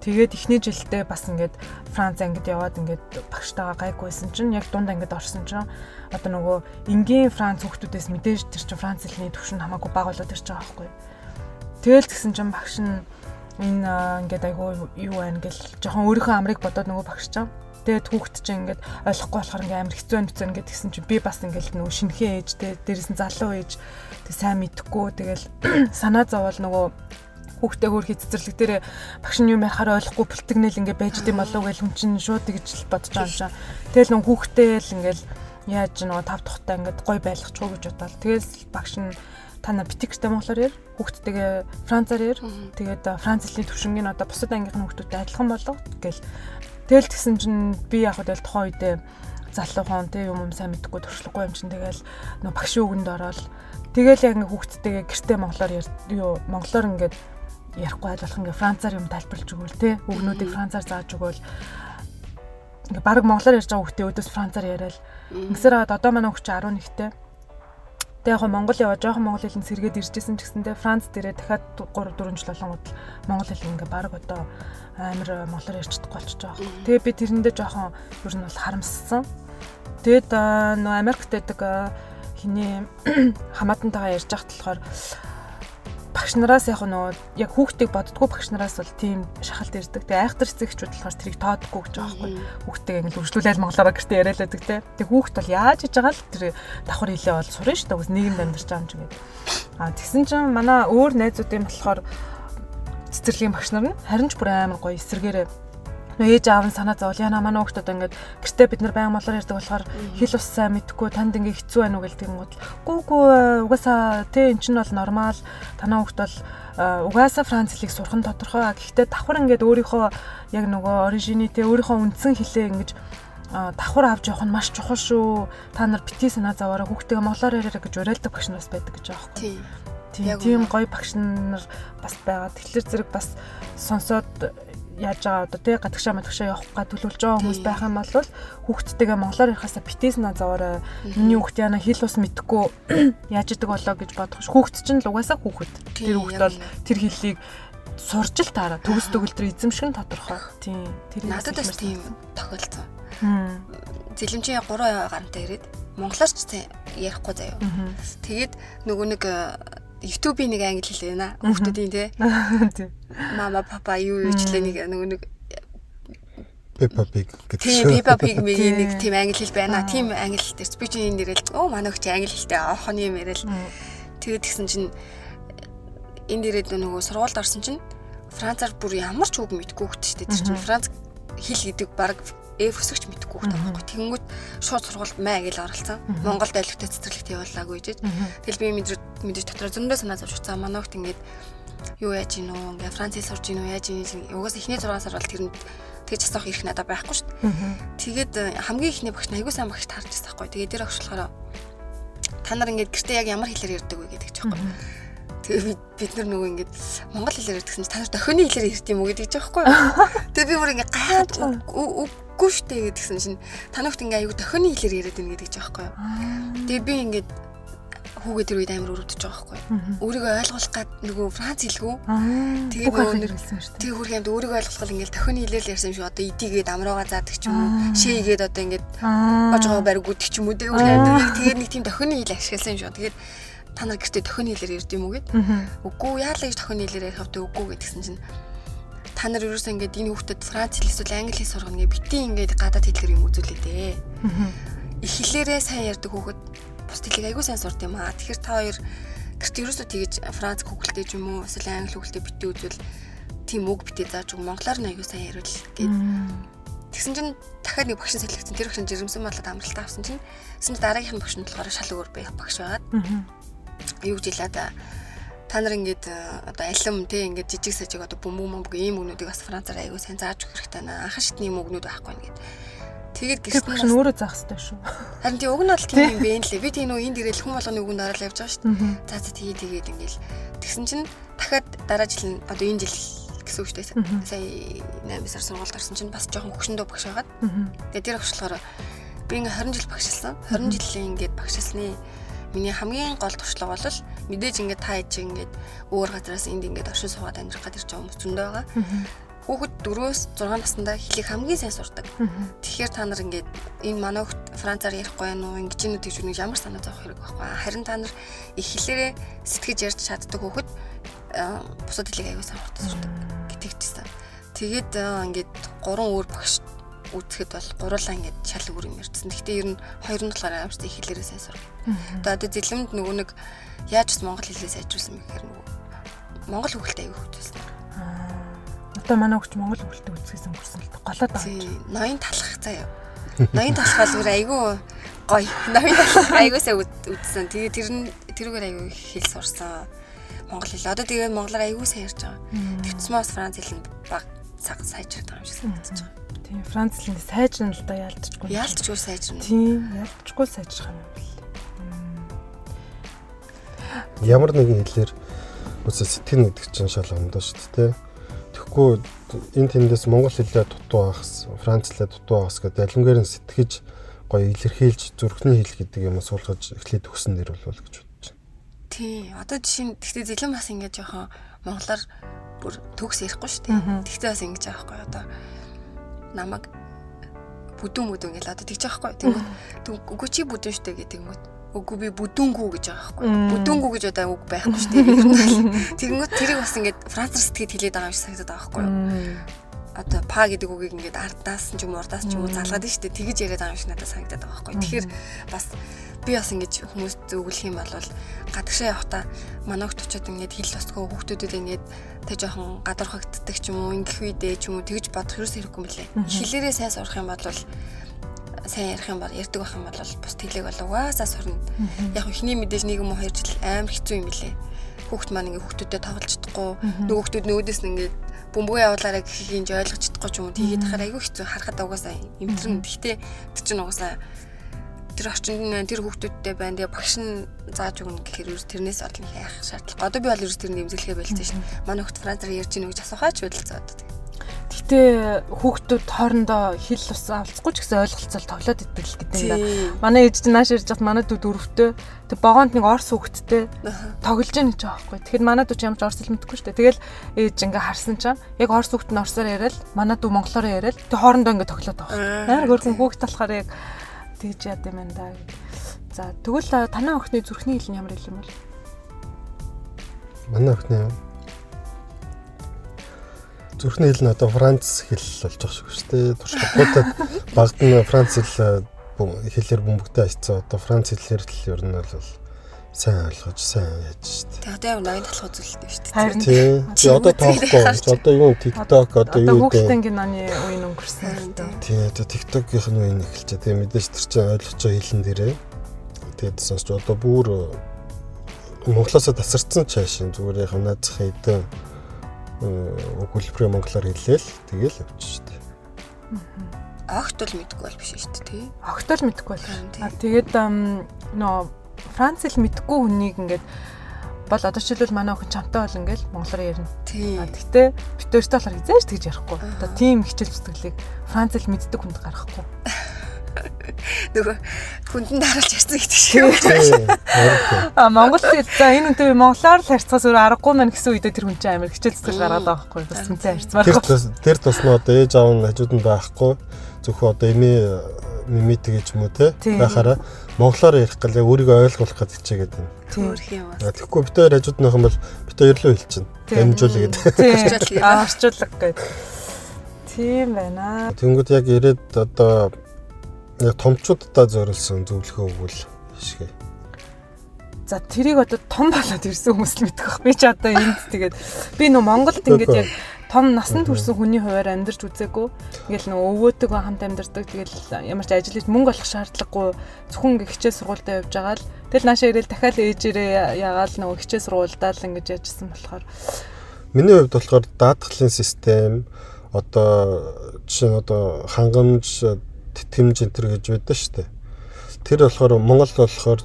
Тэгээд эхний жилдээ бас ингээд Франц ангид яваад ингээд багштайгаа гайгүйсэн чинь яг дунд ангид орсон чинь одоо нөгөө энгийн Франц хүүхдүүдээс мэдээж тэр чинь Франц хэлний төвшин хамаагүй бага болоод ирж байгаа байхгүй. Тэгэл тэгсэн чинь багш нь энэ ингээд айгүй юу байна гэл жоохон өөрийнхөө амрыг бодоод нөгөө багш чам. Тэгээд хүүхд чинь ингээд ойлгохгүй болохоор ингээд амир хэцүү байна гэд тэгсэн чинь би бас ингээд нөгөө шинхэн ээж дээрээс нь залуу ээж тэг сайн мэдхгүй тэгэл санаа зовоол нөгөө хүүхдээ хөрхий цэцэрлэг дээр багш нь юм ярахаар ойлгохгүй бэлтгэнэл ингээд байж идэм болов гэж хүн чинь шууд тэгж л бодож байгаа юм шиг. Тэгэл нөгөө хүүхдээ л ингээд яаж нөгөө тав тухтай ингээд гой байлгачих уу гэж бодоод тэгэл багш нь та нар битгэртэй монголоор яар хүүхдтэйгээ францаар яар тэгээд франц хэлний төвшингийн одоо бусад ангийнхны хүүхдүүдтэй адилхан болов гэл тэгэл тэгсэн чинь би яг хөө тухайн үедээ залуухан тэг юм сайн мэдхгүй төршлөхгүй юм чинь тэгэл нөө багшийн үгэнд ороод тэгэл яг ингээ хүүхдтэйгээ гэртээ монголоор юу монголоор ингээд ярихгүй айлбах ингээ францаар юм тайлбарлаж өгвөл тэ үгнүүдийг францаар зааж өгвөл ингээ баг монголоор ярьж байгаа хүүхдээ өдөөс францаар яриад ингэсээр одоо манай хүүхд 11-тэй. Тэгээ яг Монгол яваа жоохон монгол хэлэн сэргээд иржсэн ч гэсэндээ Франц дээрээ дахиад 3-4 жил болгонгод монгол хэл ингээ баг одоо амар монголоор ярьчихдаг болчихж байгаа. Тэгээ би тэрэндээ жоохон ер нь бол харамссан. Тэгээд нөө Америкт байдаг хиний хамаатантайгаа ярьж байхад болохоор багш нараас яг нөө яг хүүхдийг боддгоо багш нараас бол тийм шахалт ирдэг. Тэгээ айхтар цэгчүүд болохоор тэрийг тоодгүй гэж байгаа байхгүй. Хүүхдтэйг ингэ хөрвүүлээл монголоор гэртээ яриалаадаг те. Тэгээ хүүхд бол яаж хийж байгаа л тэр давхар хэлээ бол сурна шүү дээ. Үс нийгэмд амьдарч байгаа юм чи гэдэг. Тэгсэн чинь манай өөр найзуудын болохоор цэцэрлэгийн багш нар нь харин ч бүр амар гоё эсэргээрээ ээж аав нь санаа зовол яна манай хүүхдүүд ингээд гэртээ бид нар баян молоор ярьдаг болохоор хэл ус сайн мэдгүй танд ингээ хэцүү байна уу гэлдэг юм бол гүү угаасаа тэ эн чинь бол нормал танаа хүүхд бол угаасаа франц хэлийг сурах нь тодорхой. Гэхдээ давхар ингээд өөрийнхөө яг нөгөө оригины тэ өөрийнхөө үндсэн хэлээ ингэж давхар авч явах нь маш чухал шүү. Та нар бити санаа зовоорой хүүхдтэйгээ монголоор яриараа гэж уриалдаг багш нараас байдаг гэж байгаа байхгүй. Тийм гоё багш нар бас байгаа. Тэгэхээр зэрэг бас сонсоод яаж байгаа одоо тий гадагшаа мадагшаа явахгаа төлөвлөж байгаа хүмүүс байх юм бол хүүхдтэйгээ монголоор ярихаасаа битээснаа зовоорой. Миний хүүхд яна хэл ус мэдгүй яаж идэг болоо гэж бодох ш. Хүүхд чинь л угаасаа хүүхэд. Тэр хүүхд бол тэр хэллийг сурч л таараа төгс төгөлдөр эзэмших нь тодорхой. Тийм. Тэр надад бас тийм тохиолдсон. Зэлэмчийн 3 гарантай ирээд монголоор ч ярихгүй заяа. Тэгээд нөгөө нэг YouTube-ийн нэг англи хэл байна. Хүүхдүүдийн тий. Мама папа юу юучлээ нэг нөгөө нэг Peppa Pig гэдэг шүү. Peppa Pig-ийн нэг тийм англи хэл байна. Тийм англи хэл дээр би чинь нэрэл манай хүүхд англи хэлтэй оохоны юм яриад тэгээд тэгсэн чинь энэ дээрээ нөгөө сургуульд орсон чинь францаар бүр ямар ч үг мэдгүй хүүхд шүү дээ. Тэр чинь франц хэл гэдэг баг F өсөгч мэдгүй хүүхд байхгүй. Тэгэнгүүт шууд сургуульд маа гэж оролцсон. Монголд айлгтай цэцэрлэгт явуулаагүй гэж. Тэгэл би мэдээж дотроо зөндөө санаа зовж уцаа манай хүүхд ингээд юу яаж ийн үү ингээ франц хэл сурж ийн үү яаж ийн угаас эхний 6 сар бол тэрэнд тэгж асуух ирэх надад байхгүй шүү дээ. Тэгээд хамгийн ихний багш айгуу сайн багш таарч байсан байхгүй. Тэгээд тэр багш болохоор та нар ингээд гэртээ яг ямар хэлээр ярьдаг вэ гэдэг ч байхгүй. Тэгээд бид нар нөгөө ингээд монгол хэлээр ярьдагсан чинь та нар дохионы хэлээр ярьд юм уу гэдэг ч байхгүй. Тэгээд би бүр ингээд гайхаад үгүй шүү дээ гэдгсэн чинь та нарт ингээд айгуу дохионы хэлээр яриад байна гэдэг ч байхгүй. Тэгээд би ингээд хүүгээ тэр үед амар өрөвдөж байгаа байхгүй. Өөрийгөө ойлгуулах гад нөгөө Франц хэлгүй. Тэгээд нөгөө хэлсэн шүү дээ. Тэгээ хүрх юмд өөрийгөө ойлгуулах ингээл тохины хэлээр ярьсан юм шиг одоо идигээд амраагаа заадаг ч юм уу. Шээгээд одоо ингээд божгоо бариггүйдэг ч юм уу. Тэгээд нэг тийм тохины хэл ашигласан юм шиг. Тэгээд та нар гэртээ тохины хэлээр ярьд юм уу гэд. Үгүй яалаа гэж тохины хэлээр ярих хэвтэй үгүй гэдгсэн чинь та нар ерөөсөө ингээд энэ хүүхдэд Франц хэл эсвэл англи хэл сургана гэ битэн ингээд гадаад хэлээр юм үзүүлээ дээ. Их хэлээрээ сайн ярьдаг хүүхэд бус хэлийг айгүй сайн сурд юм аа. Тэгэхээр та хоёр гэрт ерөөсөө тэгэж Франц хүүхэлтэй ч юм уу эсвэл англи хүүхэлтэй битээ үзвэл тийм үг битээ зааж үг монголоор нь айгүй сайн ярил гэд. Тэгсэн чинь дахиад нэг багш солигдсон. Тэр багш жирэмсэн болоод амралтаа авсан чинь дараагийнх нь багш нь болохоор шал өөр байх багш байгаад. Юу гэж хэлээд та нар ингээд одоо алим те ингээд жижиг сажиг одоо бөмбөг ийм өгнүүдийг бас Францаар айгүй сайн зааж өгөх хэрэгтэй наа. Анхан шатны юм өгнүүд байхгүй нэгэд. Тэгээд гэрсэн нь өөрөө заах хэрэгтэй шүү. Харин тийм уг нь бол тийм юм бэ нэлээ. Би тийм нөө энд ирэл хүн болгоны үгэнд ороод явж байгаа шүү дээ. За тэгээд ингээл тэгсэн чинь дахиад дараа жил нь одоо энэ жил гэсэн үг шүү дээ. Сая 8 сар сургуульд орсон чинь бас жоохон хөгшөндөө багш байгаад. Тэгээд тэр багш болохоор би ингээ 20 жил багшилсан. 20 жилийн ингээд багшилсны миний хамгийн гол туршлага бол мэдээж ингээд та ээж ингээд өөр газараас энд ингээд оршин суугаад амьдрах гэдэг ч юм уу зөндөө байгаа. Хүүхэд 4-6 наснда хэлийг хамгийн сайн сурдаг. Тэгэхээр та нар ингээд энэ манай хүүхэд Францаар ярихгүй байх уу, ингэж нэг тийч нэг ямар санаа зовох хэрэг байхгүй. Харин та нар их хэлээрээ сэтгэж ярьж чаддаг хүүхэд бусад хэлийг аягүй сайн сурдаг гэдэгчсэн. Тэгээд ингээд 3 өөр багш үзэхэд бол гурлаа ингээд шал өөр юм ярьсан. Гэхдээ ер нь хоёр нь болохоор амар их хэлээрээ сайн сурдаг. Одоо зэлэмд нөгөө нэг яаж ч монгол хэлээ сайжруулсан юм гэхээр нөгөө монгол хүүхэлтэй аягүй хөгжүүлсэн. Одоо манай хүүхч монгол хүүхэлтэй үзсэн гүрсэн л голоод байгаа. Ноён талах заяа. Ноён талах бол айгүй гоё. Ноён талах айгүй сайн үзсэн. Тэгээ тэрүүгээр айгүй хэл сурсан. Монгол хэл. Одоо тэгээ монголоор айгүй сайн ярьж байгаа. Тэгвчмээ бас Франц хэл нь баг цаг сайжраад байгаа юм шиг санагдаж байгаа. Тийм Франц хэл нь сайжрна л да яалтчгүй. Яалтчгүй сайжрна. Тийм яалтчгүй сайжрах юм байна. Ямар нэгэн хэлээр үсэ сэтгэл нэгдэг чинь шал ондоо шүү дээ. Тэгэхгүй энэ тэндээс монгол хэлээ дутуу ахс, франц хэлээ дутуу ахс гэдэг алимгээр нь сэтгэж гоё илэрхийлж зүрхний хэл гэдэг юм суулгаж эхлээд өгсөн нэр бол гэж бодож байна. Тий, одоо жишээ нь тэгтээ зэлэн бас ингэж жоохон монголоор бүр төгс ярихгүй шүү дээ. Тэгтээ бас ингэж байгаа байхгүй одоо намайг бүдүүн гэж одоо тэгж байгаа байхгүй. Тэгвэл үгүй чи бүдүүн шүү дээ гэдэг юм уу? Үгүй би бүдүүнгүү гэж байгаа байхгүй. Бүдүүнгүү гэж одоо үг байхгүй шүү дээ. Тэгэнгүүт тэрийг бас ингээд францаар сэтгэж хэлээд байгаа юм шиг санагдаад байгаа байхгүй. Одоо па гэдэг үгийг ингээд ардаас ч юм уу урдаас ч юм уу залгаад нь шүү дээ. Тэгж яриад байгаа юм шиг надад санагдаад байгаа байхгүй. Тэгэхээр бас би бас ингэж хүмүүст зөвлөх юм бол гадагшаа явахдаа манайх очиод ингээд хэл тосгоо хүүхдүүдэд ингээд тэг жоохон гадуурхагддаг ч юм уу ингэх үедээ ч юм уу тэгж бодох ерөөс хэрэггүй мөлий. Хэлээрээ сайн сурах юм бол сайн ярих юм бол ярьдаг байх юм бол бус хэлэг бол угаасаа сурна. Яг ихний мэдээж 1 юм уу 2 жил амар хэцүү юм билээ. Хүүхд маань ингээ хүүхдүүдэд тоглож чадахгүй, нөгөө хүүхдүүд нүүдээс нь ингээ бөмбөг явуулаараа гэхийг инж ойлгож чадахгүй ч юм уу тэгээд тахаар айгүй хэцүү харахад угаасаа эмтрэн. Гэхдээ тэр чинь угаасаа тэр орчинд тэр хүүхдүүдтэй байна. Тэгээ багш нь зааж өгнө гэхээр ерөөс тэрнээс олно яах шаардлага. Одоо би бол ерөөс тэр нэмзэлхээ байлцсан шин. Манай хүүхд францаар ярьж ийн гэж асуухаач байлцаа одоо. Гэтэ хүүхдүүд хоорондоо хэл ус авалцахгүй ч гэсэн ойлголцол тоглоод идэг л гэдэг юм да. Манай ээж чинь нааш ирж хат манай дүү дөрөвтэй. Тэг богоонд нэг орс хүүхдтэй тоглож яах гэж байгаа байхгүй. Тэгэхээр манай дүү ч ямар ч орс хэл мэдэхгүй шүү дээ. Тэгэл ээж ингээ харсан чинь яг орс хүүхд нь орсоор яриад манай дүү монголоор яриад тэг хоорондоо ингээ тоглоод байгаа. Амар гөргөн хүүхд талахаар яг тэгж яад юм байна да. За тэгвэл танаа охины зүрхний хэл нь ямар хэл юм бол? Манай охины зүрхний хэл нь одоо Франц хэл болж байгаа шүү дээ. Туршлагуудад багт нь Франц хэл хэлээр бөмбөгтэй айцсан. Одоо Франц хэлээр л ер нь бол сайн ойлгож сайн яаж шүү дээ. Тэгээ одоо яг ноён талах үзүүлэлт шүү дээ. Тийм. Одоо тоохгүй. Одоо юу TikTok одоо юу гэдэг. Хүүхдийн киноны үеийн өнгөрсөн. Тийм. Одоо TikTok-ийн үеийн эхэлчихэ. Тэгээ мэдээж тэр чинь ойлгож байгаа хэлэн дээрээ. Тэгээд сонсч одоо бүр монголоосоо тасарсан цаашин зүгээр яг наацх хэдэн өгүүлбэрээ монголоор хэлээл тэгэл явчих шүү дээ. Огт бол мэдгүй бол биш шүү дээ тий. Огт бол мэдгүй бол. Тэгээд нөө Франц хэл мэдгүй хүнийг ингээд бол одоо жишээлбэл манай охин чамтай бол ингээд монголоор ярина. Гэхдээ бид өөртөө болохоор хизээш тэгж ярихгүй. Одоо тийм хичээл зүтгэлийг Франц хэл мэддэг хүнд гаргахгүй. Нөгөө хүндэн дараалж ярьсан гэдэг шиг. Монгол за энэ үнтэй монголоор л харьцахаас өөр аргагүй мэн гэсэн үедээ тэр хүн чинь амар хичээл цэцэл гаргаад байгаа байхгүй бас үнтэй харьцмаар. Тэр тусмаа одоо ээж аав нь хажууд нь байхгүй зөвхөн одоо мимитиг гэж юм уу те байхаараа монголоор ярих гал өөрийгөө ойлгуулах гэж хичээгээд байна. Төрх юм бас. Тэгэхгүй бид хоёр хажууд нөх юм бол бид хоёр л хэлчихнэ. Дамжуулъя гэдэг. Орчуулга гэдэг. Тийм байна. Тэнгүүд яг ирээд одоо яг томчуудаа зориулсан зөвлөгөө өгвөл хишгээ. За тэрийг одоо том болоод ирсэн хүмүүс л мэдэх бах. Би ч одоо энд тэгээд би нөө Монголд ингээд яг том насанд хүрсэн хүний хуваар амьдарч үзээгүй. Ингээл нөө өвөөтэйгөө хамт амьдардаг. Тэгэл ямар ч ажил хийж мөнгө олох шаардлагагүй зөвхөн ингээ хичээл сургуультай явж байгаа л тэгэл наашаа ирээл дахиад ээжээрээ ягаал нөгөө хичээл сургуульдаа л ингэж яжсан болохоор миний хувьд болохоор даатгалын систем одоо жишээ нь одоо хангамж тэтгэмж энэ төр гэж байдаг шүү дээ. Тэр болохоор Монгол болохоор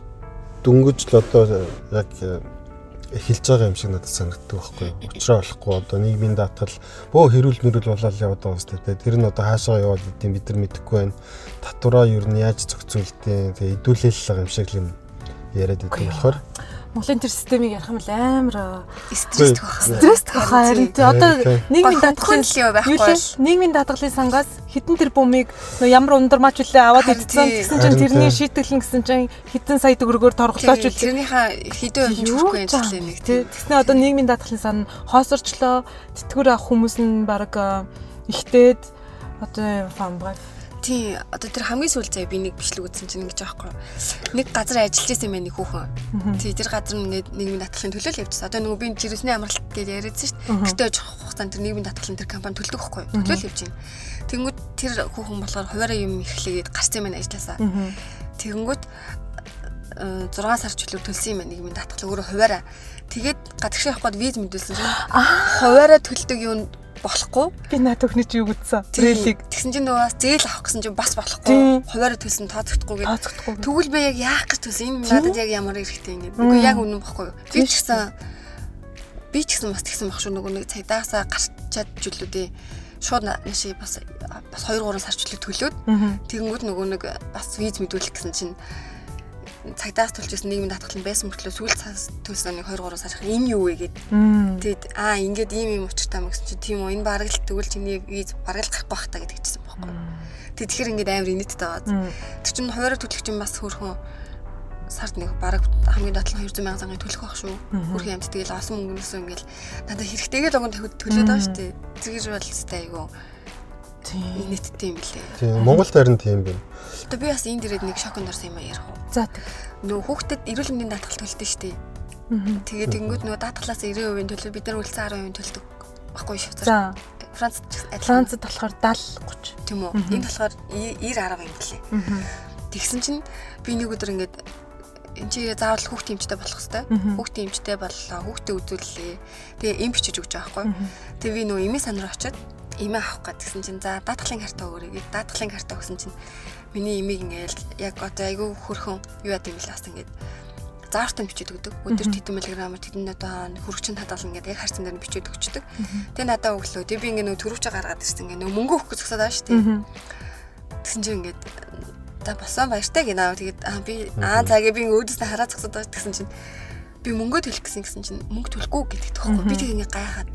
дөнгөж л одоо яг эхэлж байгаа юм шиг надад санагддаг байхгүй юу. Учраа болохгүй одоо нийгмийн даатгал бөө хэрүүл мөрүүл болоод яваад байгаа юм шүү дээ. Тэр нь одоо хаашаа яваад идэм бид нар мэдэхгүй байна. Татвараа юу нь яаж зохицуулдیں۔ Тэгээ хэдүүлэл байгаа юм шиг юм яриад идэв болохоор Монголын тэр системийг ярих юм бол амар Стресстэй байх. стресстэй байх харин тий одоо нийгмийн даатгалын байхгүй бол нийгмийн даатгалын сангаас хитэн тэр бумыг ямар ундармаач үлээ аваад идсэн гэсэн чинь тэрний шийтгэлэн гэсэн чинь хитэн сая төгрөгөөр торгоглооч үл тэрнийхээ хэдэн хувь хүрхгүй юм шиг нэг тий тэгснэ одоо нийгмийн даатгалын сан хоосорчлоо тэтгэвэр авах хүмүүс нь баг ихтэйд одоо фамбрав тий одоо тэр хамгийн сүүл заяа би нэг бичлэг үзсэн чинь ингэж аахгүй нэг газар ажиллаж байсан юм байна нэг хүүхэн тий тэр газар ингээд нийгмийн даатгалын төлөө л явчихсан одоо нөгөө би жирэмсний амралт гэж яриадсан шүү дээ гэтээ жоо хугацаанд тэр нийгмийн даатгалын тэр компани төлдөг байхгүй төлөө л явж байна тэнгүүд тэр хүүхэн болохоор хуваараа юм ихлэгээд гарсан юм байна ажилласаа тэнгүүд 6 сар чөлөө төлсөн юм байна нийгмийн даатгал өөрөө хуваараа тэгээд гадагшаа явах гээд виз мэдүүлсэн чинь хуваараа төлдөг юм болохгүй. Би наад өхний чи юу гэдсэн? Зээлийг. Тэгсэн чинь нөгөө зээл авах гэсэн чинь бас болохгүй. Хуваараа төлсөн тооцохдохгүй гэдэг. Тэгвэл би яг яах гэж төлсөн? Энэ надад яг ямар хэрэгтэй ингэ. Үгүй яг үнэн бохгүй юу? Би ч гэсэн бас тэгсэн баг шүү нөгөө нэг цайдаасаа гарчаад жүлүүдээ шууд нэшээ бас 2-3 сар чөлөө төлөөд тэгэнгүүт нөгөө нэг бас виз мэдүүлэх гэсэн чинь цагдаас төлжсэн нийгмийн даатгал байсан мөртлөө сүүл цаас төлсөн нэг 2-3 сар хаа энэ юу вэ гэд. Тэгэд ингээд ийм учиртай юм гэсэн чинь тийм үү энэ бараг л тэгвэл чиний виз бараг л гарахгүй бах та гэдэг чийсэн байхгүй. Тэгэхээр ингээд амар инээдтэй байгаад. Тэр чинь хуваараа төлөх чинь бас хөөрхөн сард нэг бараг хамгийн дадлан 200,000 цагийн төлөх байх шүү. Хөрхөн амт тэгэл олсон мөнгнөөсөө ингээд надад хэрэгтэйгээ л огонд төлөөд байгаа шүү дээ. Зэрэг бол стай айгу. Тийм инээдтэй юм лээ. Тийм Монголд харин тийм байна. Одоо би бас энд ирээд нэг шоконд орсон юм ярих уу. За тэг. Нөө хүүхдэд эрүүл мэндийн даатгал төлдөг шүү дээ. Тэгээд тэнгууд нөгөө даатгалаас 90% төлөв бид нар үлцэн 10% төлдөг баггүй шүү. За. Францад болохоор 70-30 тийм үү. Энд болохоор 90-10 юм гэлээ. Тэгсэн чинь би нэг өдөр ингээд энэ чи заавал хүүхд эмчтэй болох хэвээр. Хүүхд эмчтэй боллоо. Хүүхдээ үзүүллээ. Тэгээ эм бичиж өгч байгаа байхгүй. Тэгээ би нөгөө эмээ санаар очиод эмээ авах гэдгсэн чинь за даатгалын картаа өгөөрэй. Даатгалын картаа өгсөн чинь миний эмийг ингээл яг одоо айгүй хөрхөн юу яд юм л бас ингээд заартан бичиж өгдөг. Өдөрт хэдэн миллиграмаар хэдэн одоо хөрөгчөнд хадгална ингээд яг харцан дээр нь бичиж өгчдөг. Тэгээ надаа өглөө. Тэгээ би ингээд нөгөө төрөвчө гаргаад ирсэн ингээд нөгөө мөнгө өгөх гэж зогсоод байгаа шүү дээ. Тэгсэн чинь ингээд за босон баяртай гинаа. Тэгээд би цагаа би ингээд өөдөөсөө хараад зогсоод байгаа гэсэн чинь би мөнгөө төлөх гэсэн чинь мөнгө төлөхгүй гэдэг тоххой. Би тэг ингээд гайхаад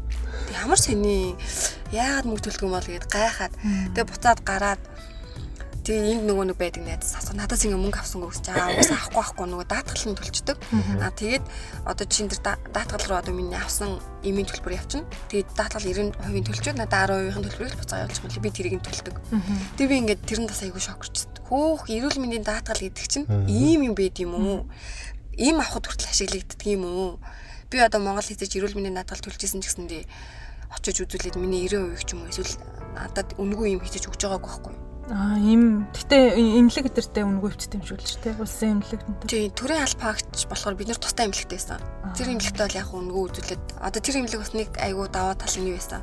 ямар сони яагаад мөнгө төлөх юм бол гээд гайхаад тэгээ буцаад гараад тэгээ энд нөгөө нэг байдаг найз асуу надаас ингэ мөнгө авсан гэсэн чинь уус авахгүй нөгөө даатгал нь төлчдөг. Тэгээд одоо чинь тэр даатгал руу одоо миний авсан эмийн төлбөр явчихна. Тэгээд даатгал 90% төлчөөд надад 10%-ийн төлбөрийг л буцаа явуулчих юм би тэрийг нь төлдөг. Тэгээ би ингээд тэрэн бас айгүй шокорчсон. Хөөх эрүүл мэндийн даатгал гэдэг чинь ийм юм байд юм уу? Ийм авахд хүртэл ашиглагддаг юм уу? Би одоо Монгол хэзээ эрүүл мэндийн даатгал төлжсэн ч гэсэндээ очиж үзүүлээд миний 90% ч юм уу эсвэл надад үнэгүй юм хийж өгч байгааг байхгүй. Ийм гэхдээ эмнэлэг өдөртэй үнэгүй хвчтэй юм шиг л ч тийм улсын эмнэлэг энэ. Тийм төрийн албаагч болохоор бид нар тустай эмнэлэгтэйсэн. Тэр эмнэлэгтэй бол яг үнэгүй үзүүлээд одоо тэр эмнэлэг бас нэг айгуу даваа тал нь юу байсан.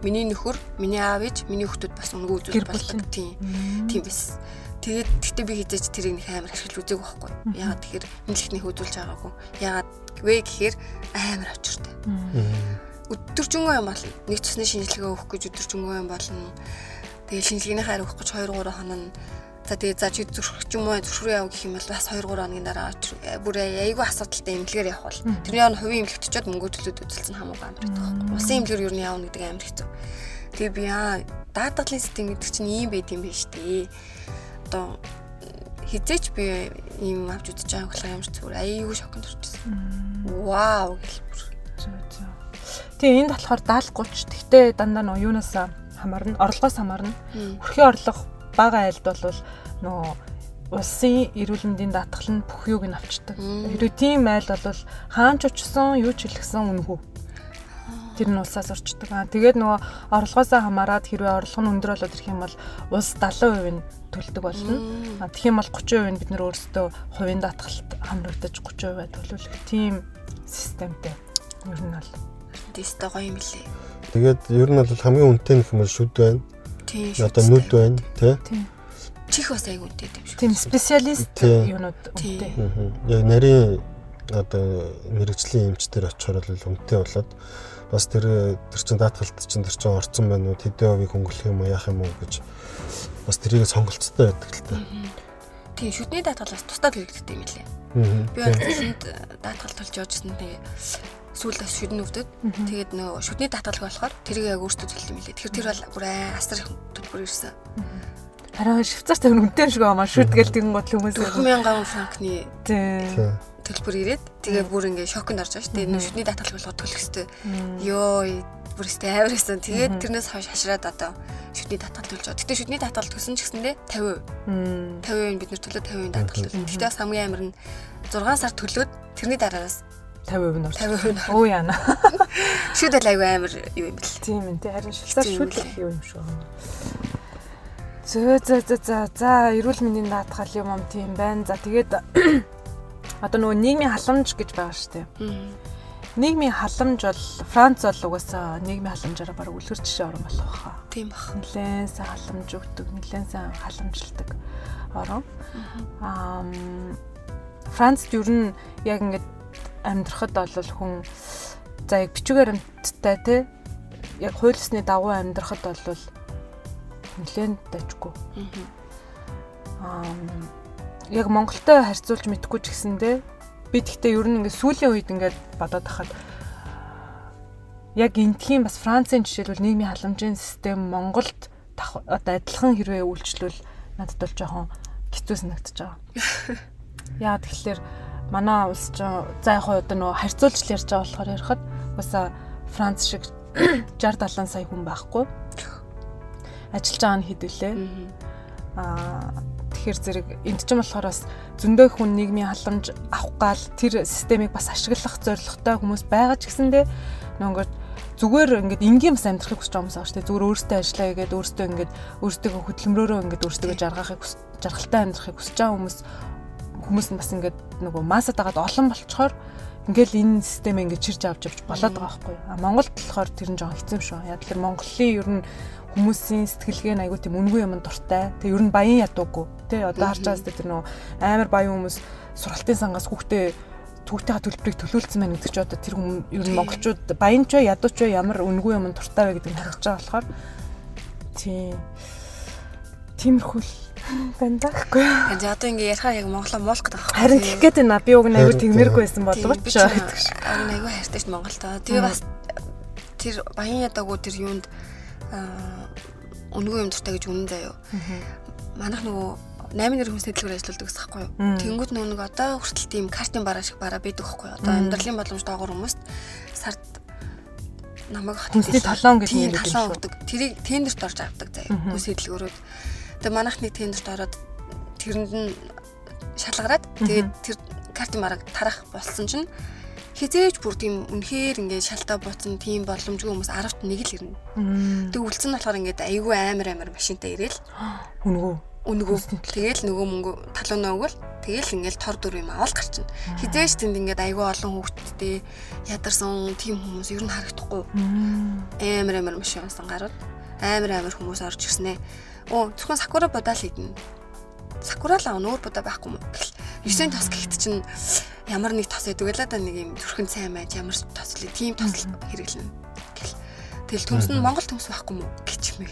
Миний нөхөр, миний аав ээж, миний хүүхдүүд бас үнэгүй үзүүлэх болдог тийм биз. Тэгээд гэхдээ би хийж тэрийг нэг амар ашиглаж үзээгүй байхгүй. Ягаад тэгэхээр эмнэлэгтний хөөзүүлж байгаагүй. Ягаад вэ гэхээр амар очиртай. Өдөржингөө юм болно. Нэг цусны шинжилгээ өгөх гэж өдөржингөө юм болно. Тэгээ шинжилгээнийхээ өгөх гэж 2-3 хоног За тэгээ за чи зүрх ч юм уу зүрхрүү яв гэх юм бол бас 2 3 хоногийн дараа бүр айгүй асуудалтай эмнэлгээр явах бол тэрний он хувийн эмнэлэгччод мөнгө төлөөд үзүүлсэн хамаагүй амар гэдэг байхгүй. Усын эмнэлгээр юу явна гэдэг амар хэцүү. Тэгээ би даатгалын систем гэдэг чинь ийм байд юм биш үү? Одоо хизээч би ийм авч үзэж байгаа болохоор ямар ч зүгээр айгүй шоконд орчихсон. Вау гэл бүр. Тэгээ энд болохоор 70-30 тэгтээ дандаа нөө юунаас хамаарна, орлогоос хамаарна. Хүрхийн орлого бага айлд бол нөө улсын эрүүл мэндийн даатгал нь бүх юуг нь авчдаг. Хэрвээ тийм айл бол хаанч очсон, юу ч хэлгсэн үнэгүй. Тэр нь улсаас орчдөг. Тэгээд нөгөө орлогоосоо хамаарат хэрвээ орлого нь өндөр болоод ирэх юм бол улс 70% нь төлдөг болно. Тэгэх юм бол 30% нь бид нөр өөрсдөө хувийн даатгалд хамрагдаж 30% төлөвлөх тийм системтэй. Ер нь бол дэстэй гоё юм лээ. Тэгээд ер нь бол хамгийн үнэтэй нөх юм шүд байна. Тийм. Одоо нүд байна, тий? Тийм. Чих бас айгүй үнэтэй юм шиг. Тийм специалист юунууд үнэтэй. Яг нарийн одоо мэрэгжлийн эмчтэр очихоор бол үнэтэй болоод бас тэр чин даатгалт чин тэр чин орцсон байна уу, хэдэн хувийг хөнгөлөх юм уу, яах юм уу гэж бас тэрийг сонголцтой байдаг л та. Тийм шүдний даатгал бас тусдаа хэрэглэдэг юм лээ. Би бас тэнд даатгал тулж явуулсан тэгээ сүүлдээ шүдний өвдөд тэгээд нөгөө шүдний даатгал болохоор тэрийг яг өөртөө төлдөг юм лээ. Тэгэхээр тэр бол бүр асар их төлбөр ирсэн. Харин Швейцарт тэр үнэтэй шиг байгаа шүд гэл тэгэн гол хүмүүс 4000 франкны тийм төлбөр ирээд тэгээ бүр ингээ шоконд орж байгаа шүү дээ. Энэ шүдний даатгал болгоод төлөх хэрэгтэй. Йоо бүр өстэй амар байсан. Тэгээд тэрнээс хойш хашраад одоо шүдний даатгал төлж байгаа. Гэтэ шүдний даатгал төлсөн ч гэсэндээ 50%. 50% бид нэр төлөө 50% даатгал төлнө. Гэтэ бас хамгийн амар нь 6 сар төлөөд тэрний дараараас 50% нь орж. 50%. Оо яана. Шүд л айгүй амар юу юм бэл. Тийм ээ. Харин Швейцар шүд л юу юм шүү. За эрүүл мэндийн даатгал юм тийм байна. За тэгээд одоо нөгөө нийгмийн халамж гэж байгаа шүү дээ. Нийгмийн халамж бол Франц бол угаасаа нийгмийн халамжаараа баг үлгэр жишээ орон болох хаа. Тийм бах. Нэлээд сайн халамж өгдөг, нэлээд сайн халамжилдаг орон. Францд ер нь яг ингээд амьдрахад бол хүн за яг бичгээр амьттай те яг хууль ёсны дагуу амьдрахад бол нэлээд дажгүй. Яг Монголтой харьцуулж мэдэхгүй ч гэсэндээ би тэгтээ ер нь ингээд сүүлийн үед ингээд бодоод тахад яг энтхийн бас Францын жишээлбэл нийгмийн халамжийн систем Монголд одоо адилхан хэрвээ үйлчлвэл надад бол жоохон хэцүү санагдаж байгаа. Яа тэгэхээр манай улс ч за яг одоо нөгөө харьцуулж ярьж байгаа болохоор ярихад угаасаа Франц шиг 60-70 сая хүн байхгүй. Ажиллаж байгаа нь хэдүүлээ. Тэгэхээр зэрэг энд ч болохоор бас зөндөө хүн нийгмийн халамж авах гал тэр системийг бас ашиглах зорилготой хүмүүс байгаа ч гэсэндээ нөгөө зүгээр ингээд энгийн бас амьдрахыг хүсэж байгаа хүмүүс байгаа шүү дээ. Зүгээр өөртөө ажиллаа хийгээд өөртөө ингээд өөртөө хөдөлмөрөөрөө ингээд өөртөө жаргахыг жаргалтай амьдрахыг хүсэж байгаа хүмүүс нь бас ингээд нөгөө массад дагаад олон болчхоор ингээл энэ системээ ингээд чирж авч болоод байгаа байхгүй. Монголд болохоор тэр нь жоохон хэцүү шүү. Яг тэр Монголын ер нь хүмүүсийн сэтгэлгээ нь айгүй тийм үнгүй юм дуртай. Тэг ер нь баян ядуугүй. Тэ одоо харж байгаас тэр нөгөө амар баян хүмүүс сургалтын сангаас хүүхдээ төлбөрийг төлөөлсөн байна гэдэг чи одоо тэр хүмүүс ер нь монголчууд баян ч ядууч ямар үнгүй юм дуртай вэ гэдэг нь харагдаж байгаа болохоор тиймэрхүү байна даахгүй. За одоо ингээ ярихаар яг Монголоо муулах гэдэг байна. Харин гэх гээд байна. Би уг нь айгүй тэгмээргүй байсан болов ч гэдэг ш. Айгүй хайртай ш Монголтой. Тэгээ бас тэр баян ядаагүй тэр юунд үнгүй юм дуртай гэж үнэн заяа. Манайх нөгөө 8 нэр хүнсний дэлгүүр ажилладаг гэсэн байхгүй юу? Тэнгүүд нөгөө одоо хүртэл тийм картын бараа шиг бараа байдаг байхгүй юу? Одоо амьдралын боломж доогоор хүмүүст сард намайг хүнсний талон гэдэг юм талон өгдөг. Тэрийг тендерт орж авдаг заяа. Хүнсний дэлгүүрүүд. Тэгээ манайх нэг тендерт ороод тэрэнд нь шалгараад тэгээд тэр картын барааг тарах болсон чинь хизээж бүр тийм үнэхээр ингээд шалтаа бууцсан тийм боломжгүй хүмүүс 10-т 1 л ирнэ. Тэг үлдсэн болохоор ингээд айгүй амар машинтай ирээл. Үнгөө. Тэгээл нөгөө мөнгө талуунаа өгвөл тэгээл ингээд тор дүр юм аваад гарчна. Хизээж тэнд ингээд айгүй олон хүүхдтэй ядарсан тийм хүмүүс ер нь харагдахгүй. Амар машин гарууд амар хүмүүс орж ирснэ. Зөвхөн сакура бодаа л хийдэн. Сакура л өөр бодаа байхгүй юм. 9 тос гэхэд чинь ямар нэг тос байдаг л да нэг юм зүрхэн сайн байж ямар тос л тийм тос хэрэглэнэ гэл. Тэгэл төмс нь Монгол төмс байхгүй мó гिचмээ.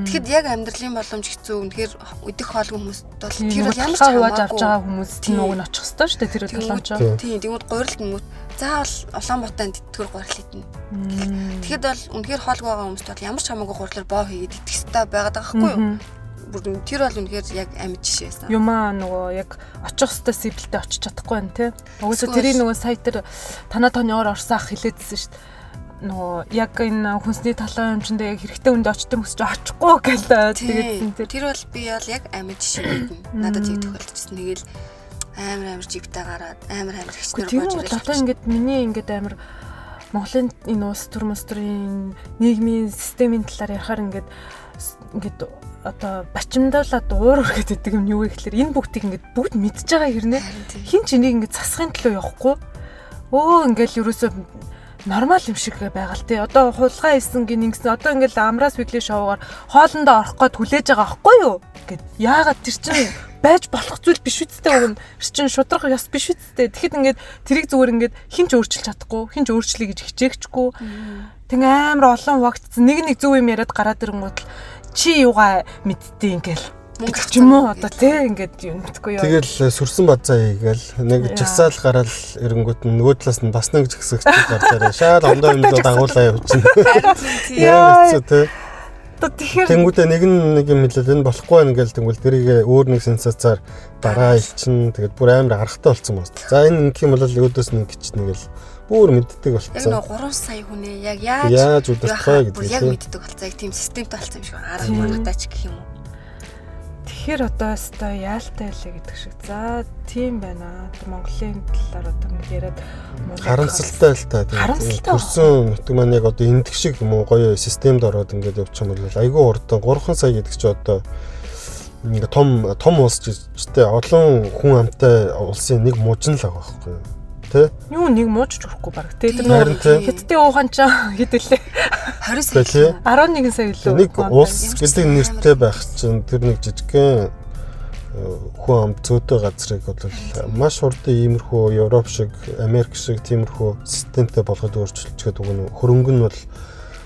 Тэгэхэд яг амьдралын боломж хэцүү. Үнэхээр өдөх хоолгүй хүмүүст бол тэр бол ямар ч хувааж авч байгаа хүмүүс нуг нь очих хэвээр шүү дээ тэр талаанч. Тийм тэгвэл гурилд нь заавал Улаанбаатарт тэтгэр гурил хийдэн. Тэгэхэд бол үнэхээр хоолгүй байгаа хүмүүст бол ямар ч хамаагүй гурилаар боо хийгээд идэх хэрэгтэй байгаад байгаа байхгүй юу? Тэр бол үнэхээр яг амьд жишээ байсан. Юмаа нөгөө яг очих хэвээр сивлтэй очиж чадахгүй байна те. Угсаа тэрийг нөгөө сая тэр танаа тооныгоор орсаах хэлээдсэн шүү дээ. Нөгөө яг энэ хүнсний талаа хэмжиндээ яг хэрэгтэй үндэ очтон хүсэж очихгүй гэлээ тэгээд тэр бол би бол яг амьд жишээ мэднэ. Надад тийм тохиолдчихсан. Тэгэл амар жигтэй гараад амар хичнээн боож ирэл. Одоо ингээд миний ингээд амар Монголын энэ улс төрийн нийгмийн системийн талаар ярихаар ингээд одоо бачимдуулаад уур үргээд идэг юм юу вэ гэхээр энэ бүгдийг ингээд бүгд мэдж байгаа хэрнээ хин ч энийг ингээд засахын төлөө явахгүй ингээл ерөөсөө нормал юм шиг байгаа л тий. Одоо хулгай хийсэн гин ингэсэн одоо ингээл амраас вигли шоугаар хоолндоо орох гээд хүлээж байгаа аахгүй юу гэд яагаад тэр чинь байж болох зүйл биш үсттэй өгөн чинь шудрах яс биш үсттэй. Тэгэхэд ингээд тэрийг зүгээр ингээд хин ч өөрчилж чадахгүй хин ч өөрчлөе гэж хичээгчгүй тэг амар олон вагтсан нэг зөв юм яриад гараад ирэнгүүт чи юугаа мэдтий ингээл гэж юм уу одоо тий ингээд юм мэдгүй юу. Тэгэл сүрсэн бадзаа хийгээл нэг жагсаал гараал эрэнгүүт нь нөгөө талаас нь бас нэг жагсагч гарчаараа шал ондоо юм дагуулаа явчихна. Яа тий. Тэнгүүдээ нэг юм хэлээд энэ болохгүй байна гээл тэнгүүл тэрийг өөр нэг сенсацаар дараа илчин тэгээд бүр амар аргатай болсон байна. За энэ ингэх юм бол өөдөөс нэг гिचнэгээл бүр мэддэг болцсон. Яг 3 сая хүнээ яг яаж удирдахаа гэдэг яг мэддэг болцсон. Яг тийм системтэй болцсон юм шиг арга баргадаач гэх юм уу. Тэгэхээр одоо өстой яалтай байлаа гэдэг шиг. За тийм байна. Монголын талаар одоо ингэ яриад харамсалтай л та. Төрсөн нутаг маань яг одоо эндх шиг юм уу гоё системд ороод ингээд явчих юм бол айгүй урдан 3 сая гэдэг чи одоо ингээ том улс гэжтэй олон хүн амтай улсын нэг мужин л байгаа байхгүй юу? Тэ? Юу нэг мууж өгөхгүй баг. Тэр нөр хятадын ухаанчаа хэдэлээ 20 сая 11 сая илүү. Нэг улс гэдэг нэртэй байх чинь тэр нэг жижигхэн хүн ам зөөтэй газрыг бол маш хурдан иймэрхүү Европ шиг, Америк шиг тиймэрхүү системтэй болгоод өөрчилчихэд үгэн хөрөнгө нь бол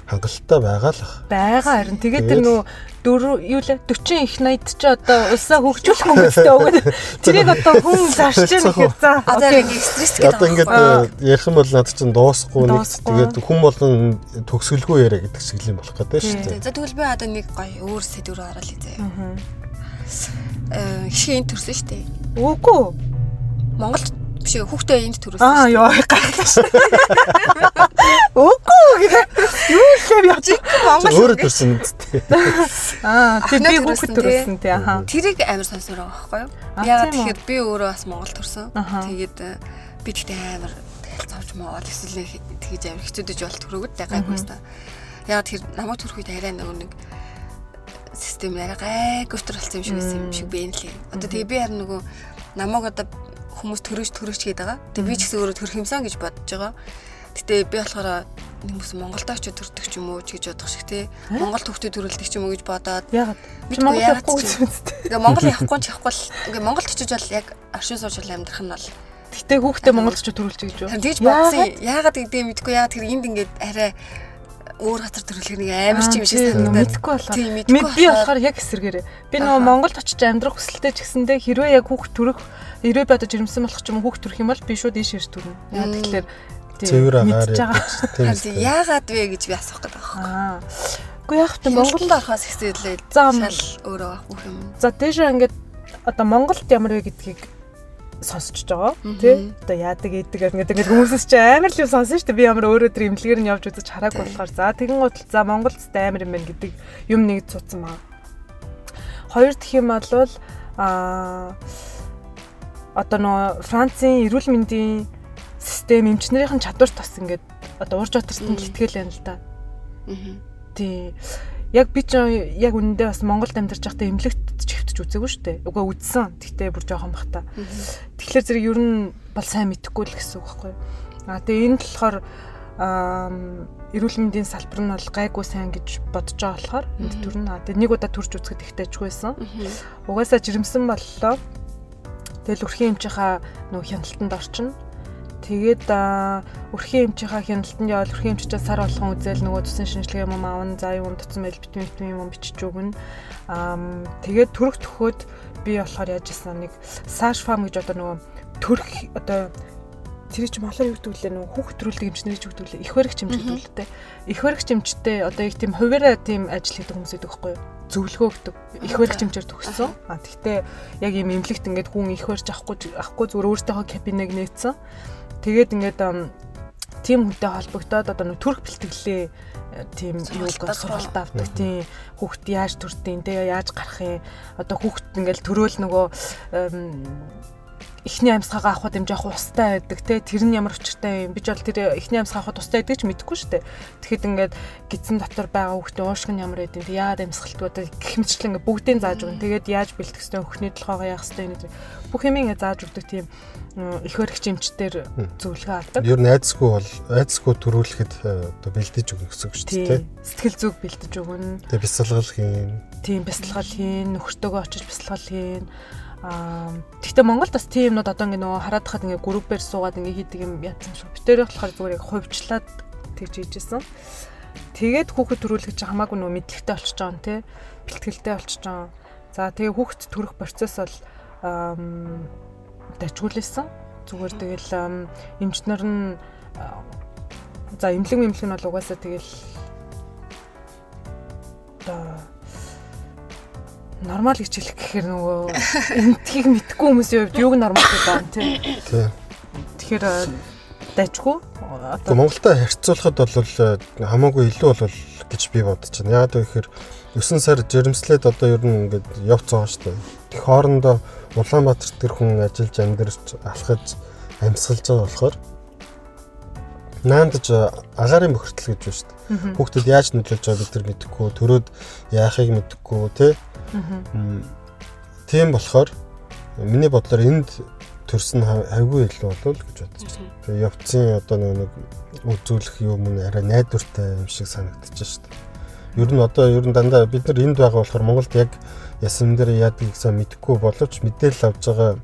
хангалттай байгаа л байгаа харин тэгээд тэр нөө 40 их 80 ч одоо улсаа хөгжүүлэх хүмүүстэй өгөөд тэрийг одоо хүн зарч яах гэхээр за одоо ингэ стресстэй одоо ингээд ярих юм бол над чинь дуусахгүй нэг тэгээд хүн болгон төгсгөлгүй яриа гэдэг шиг юм болох гэдэг шүү дээ. За тэгвэл би одоо нэг гоё өөр сэдвээр орол хийзээ. Хин төрсөн шүү дээ. Үгүй. Монголд биш хүүхдээ энд төрсөн. Яа гайхалтай. Үгүй юу л явж Монгол өөрөө төрсөн үстэй. Тэр би хүүхэд төрсөн тий. Тэрийг амар сонсоор байгаа байхгүй юу? Яагаад тэгэхээр би өөрөө бас Монгол төрсөн. Тэгээд би тэгтээ амар цавч Монгол эсвэл тэгж амар хэцүүдэж бол төрөгд гайгүй та. Яагаад тэр намайг төрөх үед арай нэг систем арай гайгүй болсон юм шиг бэ нэлээ. Одоо тэгээ би харин нөгөө намайг одоо хүмүүс төрөөж гээд байгаа. Тэгээ би ч гэсэн өөрөө төрөх юмсан гэж бодож байгаа. Гэтэ би болохоор хүмүүс Монголд очиж төрдөг ч юм уу гэж бодох шиг тий. Монгол төвхтөд төрүүлдэг ч юм уу гэж бодоод. Ягаад? Монгол явахгүй ч үстэй. Тэгээ Монгол явахгүй ч явахгүй л ингээ Монголд очиж бол яг оршин сууж амьдрах нь бол. Гэтэ хүүхдээ Монголд очиж төрүүлж гэж юу? Тэгж бодсон. Ягаад гэдэг мэдгүй ягаад тэр энд ингээд арай өөр газар төрүүлэх нэг амар ч юм шиг санагдаад. Мэдгүй болохоор. Би болохоор яг эсэргээрээ. Би нөгөө Монголд очиж амьдрах хүсэлтэй ч гэсэндээ хэрвээ яг хүүхд төрөх хэрвээ бодож жирэмсэн болох ч юм уу хүүхд төрөх юм бол би шууд ийш ирж төрнө. Яа тэгэхээр цэвэр агаар яагаад вэ гэж би асуух гэдэг байна. Үгүй яг та Монголд орохоос ихсэлээ шал өөрөө авах юм. За тийшээ ингээд одоо Монголд ямар вэ гэдгийг сонсч байгаа тий. Одоо яадаг идэг ингээд хүмүүсээс ч амар л юм сонсон шүү дээ. Би ямар өөрөө тэр имлэгээр нь явж үзэж хараагүй болохоор за тэгэн гол за Монголд ч амар юм байна гэдэг юм нэг цуцсан маа. Хоёр дахь юм бол одоо нөө Францын эрүүл мэндийн систем эмчнэрийн чадварт бас ингээд одоо урж отортод итгэл байна л да. Тий. Яг би ч яг үнэндээ бас Монголд амьдарч байхдаа эмнэлэгт чивтж үзээгүй шүү дээ. Угаа үзсэн. Тэгтээ бүр жоохон бахта. Тэгэхээр зэрэг ер нь бол сайн мэдэхгүй л гэсэн үг байхгүй юу. Тэгээ энэ болохоор эрүүл мэндийн салбар нь бол гайгүй сайн гэж бодож байгаа болохоор энд төрнө. Тэгээ нэг удаа төрж үзэхэд их тайжгүйсэн. Угаасаа жирэмсэн боллоо. Тэгэл өрхийн эмчийнхаа нөх хяналтанд орчин. Тэгээд өрхийн эмчийнхаа хяналтанд яваад өрхийн эмчтэй сар болгон үзэл нөгөө тусын шинжилгээ юм аавн за юм утсан байл битүүн юм бичиж өгнө. Тэгээд төрөх төхөөд би болохоор яаж ийсэн нэг саш фам гэж одоо нөгөө төрөх одоо тэр чинь болохоор юу гэдэг вэ нөгөө хүүхд төрүүлдэг эмчнэрийг ч өгдөг лээ. Их баригч эмч гэдэг л дээ. Их баригч эмчтэй одоо их тийм хуваараа тийм ажил хийдэг хүмүүс байдаг байхгүй юу? Зөвлөгөө өгдөг. Их баригч эмчээр төгссөн. Тэгтээ яг юм эмнэлэгт ингээд хүн их барьж авахгүй зүгээр өөртөөхөө кабиныг нээсэн. Тэгээд ингээд тийм хүнтэй холбогдоод одоо нэг төрх бэлтгэлээ тийм юуг сургалт авдаг. Тийм хүүхд яаж төртийн тэгээ яаж гарах юм. Одоо хүүхд ингээд төрөөл нөгөө эхний амьсгалаа авахд юм жоох устай байдаг те тэр нь ямар учиртай юм би ч бол тэр эхний амьсгалаа авахд устай байдаг ч мэдэхгүй шүү дээ. Тэгэхэд ингээд гидсэн дотор байгаа хүүхдийн уушг нь ямар байдیں۔ Яагаад амьсгалт одоо гэх мэтчлэн ингээд бүгдийг зааж өгнө. Тэгээд яаж бэлтгэх ёстой өхний толгоогоо яах ёстой нэг бүх юм ингээд зааж өгдөг тийм их баригч эмчтэр зөвлөгөө авдаг. Ер нь айдасгүй төрүүлэхэд одоо бэлдэж өгнө гэсэн үг шүү дээ. Сэтгэл зүг бэлдэж өгнө. Тэгээ бясалгал хийн. Тийм бясалгал хийн, нөхөртөөгөө очиж бясалгал хийн. Гэхдээ Монголд бас тийм юмнууд одоо ингээ нөгөө хараад хахад ингээ группээр суугаад ингээ хийдэг юм ятсан шүү. Битээр болохоор зүгээр яг хувьчлаад тэгж хийжсэн. Тэгээд хүүхэд төрүүлэх чинь хамаагүй нөгөө мэдлэгтэй болчихж байгаа юм те. Бэлтгэлтэй болчихж байгаа. За тэгээ хүүхэд төрөх процесс бол дажгуулсан. Зүгээр тэгэл эмчнэр нь за эмнэлэг нь бол угаасаа тэгэл одоо нормал гэж хэлэх гэхээр нөгөө энтхийг мэдхгүй хүмүүсийн хувьд юуг нормал гэж байна тийм. Тэгэхээр дайжгүй. Одоо Монголтой харьцуулахад бол хамаагүй илүү бол гэж би бодож байна. Яагаад гэвэл 9 сар жирэмслээд одоо ер нь ингээд явц байгаа шүү дээ. Тэг хоорондоо Улаанбаатар тэр хүн ажиллаж амьдарч алхаж амьсгалж байгаа болохоор наандаж агаарын бохирдол гэж байна шүү дээ. Хүүхдэд яаж нөлөөлж байгааг бид нар мэдэхгүй, төрөөд яахыг мэдэхгүй тий. Тийм болохоор миний бодлоор энд төрсөн хайгуу илүү болов гэж бодож байна. Тэгээ явцын одоо нэг үзүүлэх юм арай найдвартай юм шиг санагдаж шүү дээ. Ер нь дандаа бид нар энд байгаа болохоор Монголд яг ясам дээр яадгийг сайн мэдэхгүй боловч мэдээлэл авж байгаа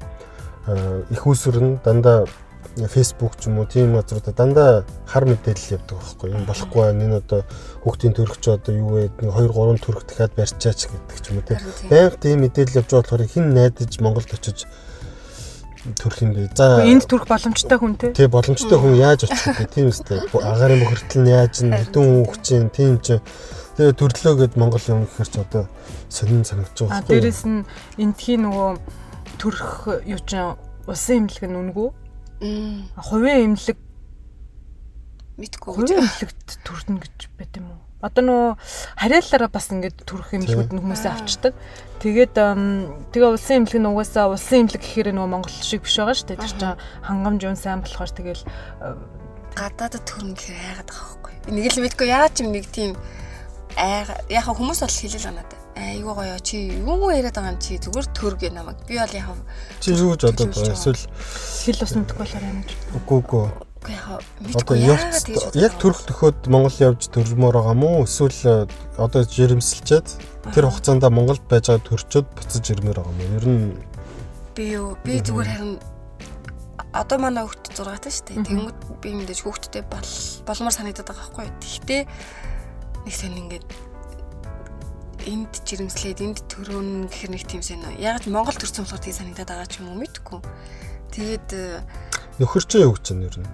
их усүр нь дандаа Facebook ч юм уу тийм газруудаа дандаа хар мэдээлэл явдаг байхгүй юм болохгүй байна. Энэ одоо хүүхдийн төрөгч одоо юу вэ? 2 3 төрөх дахиад барьчаач гэдэг ч юм уу тийм. Баян тийм мэдээлэл явж байгаа болохоор хэн найдаж Монголд очиж төрөх юм бэ? За энд төрөх боломжтой хүн тий боломжтой хүн яаж очих вэ? Тийм үстэй. Агаарын бохирдол нь яаж н хэдэн хүүхд чинь тийм ч тэгээ төрлөө гэд Монгол юм гэхээр ч одоо сонин санагдаж байгаа. Дээрэс нь эндхийн нөгөө төрөх юу ч улсын эмнэлэг нь үнэгүй. Хувийн эмнэлэг мэдгүй. Хувийн эмнэлэгт төрнө гэж байт юм уу? Одоо нөгөө хариаллаараа бас ингээд төрөх эмнэлгүүд нь хүмүүсээ авчдаг. Тэгээд тэгээ улсын эмнэлэг нь угаасаа улсын эмнэлэг гэхээр нөгөө Монгол шиг биш байгаа шүү дээ. Тэр чинь хангамж юм сайн болохоор тэгэл гадаадд төрнө гэхээр айгаад байгаа байхгүй. Нэг л мэдгүй яагаад ч юм нэг тийм яг хүмүүс бол хэлэл байгаа надад. Айгуу гоё чи юу яриад байгаа юм чи зүгээр төрг намайг. Би бол яг чи юу гэж бодоод байгаа эсвэл хэл ус мэдгүй болохоор юм. Үгүй. Одоо яг төрөх төхөөд Монгол явж төрмөр байгаа мó эсвэл одоо жирэмсэлчээд тэр хугацаанд Монголд байж байгаа төрчөөд буцаж ирмээр байгаа мó. Ер нь би зүгээр харин одоо манай хүүхд 6 таа шүү дээ. Тэнгүүд би мэдээж хүүхдтэй болмоор санагдаад байгаа байхгүй. Тэгтээ нэг сэн ингээд энд жирэмслээд энд төрөөн гэхэр нэг тийм сайн нөө. Яг Монгол төрсөн болохоор тийм санагдаад байгаа ч юм уу мэдгүй. Тэгээд нөхөр чинь юу гэж байна ер нь?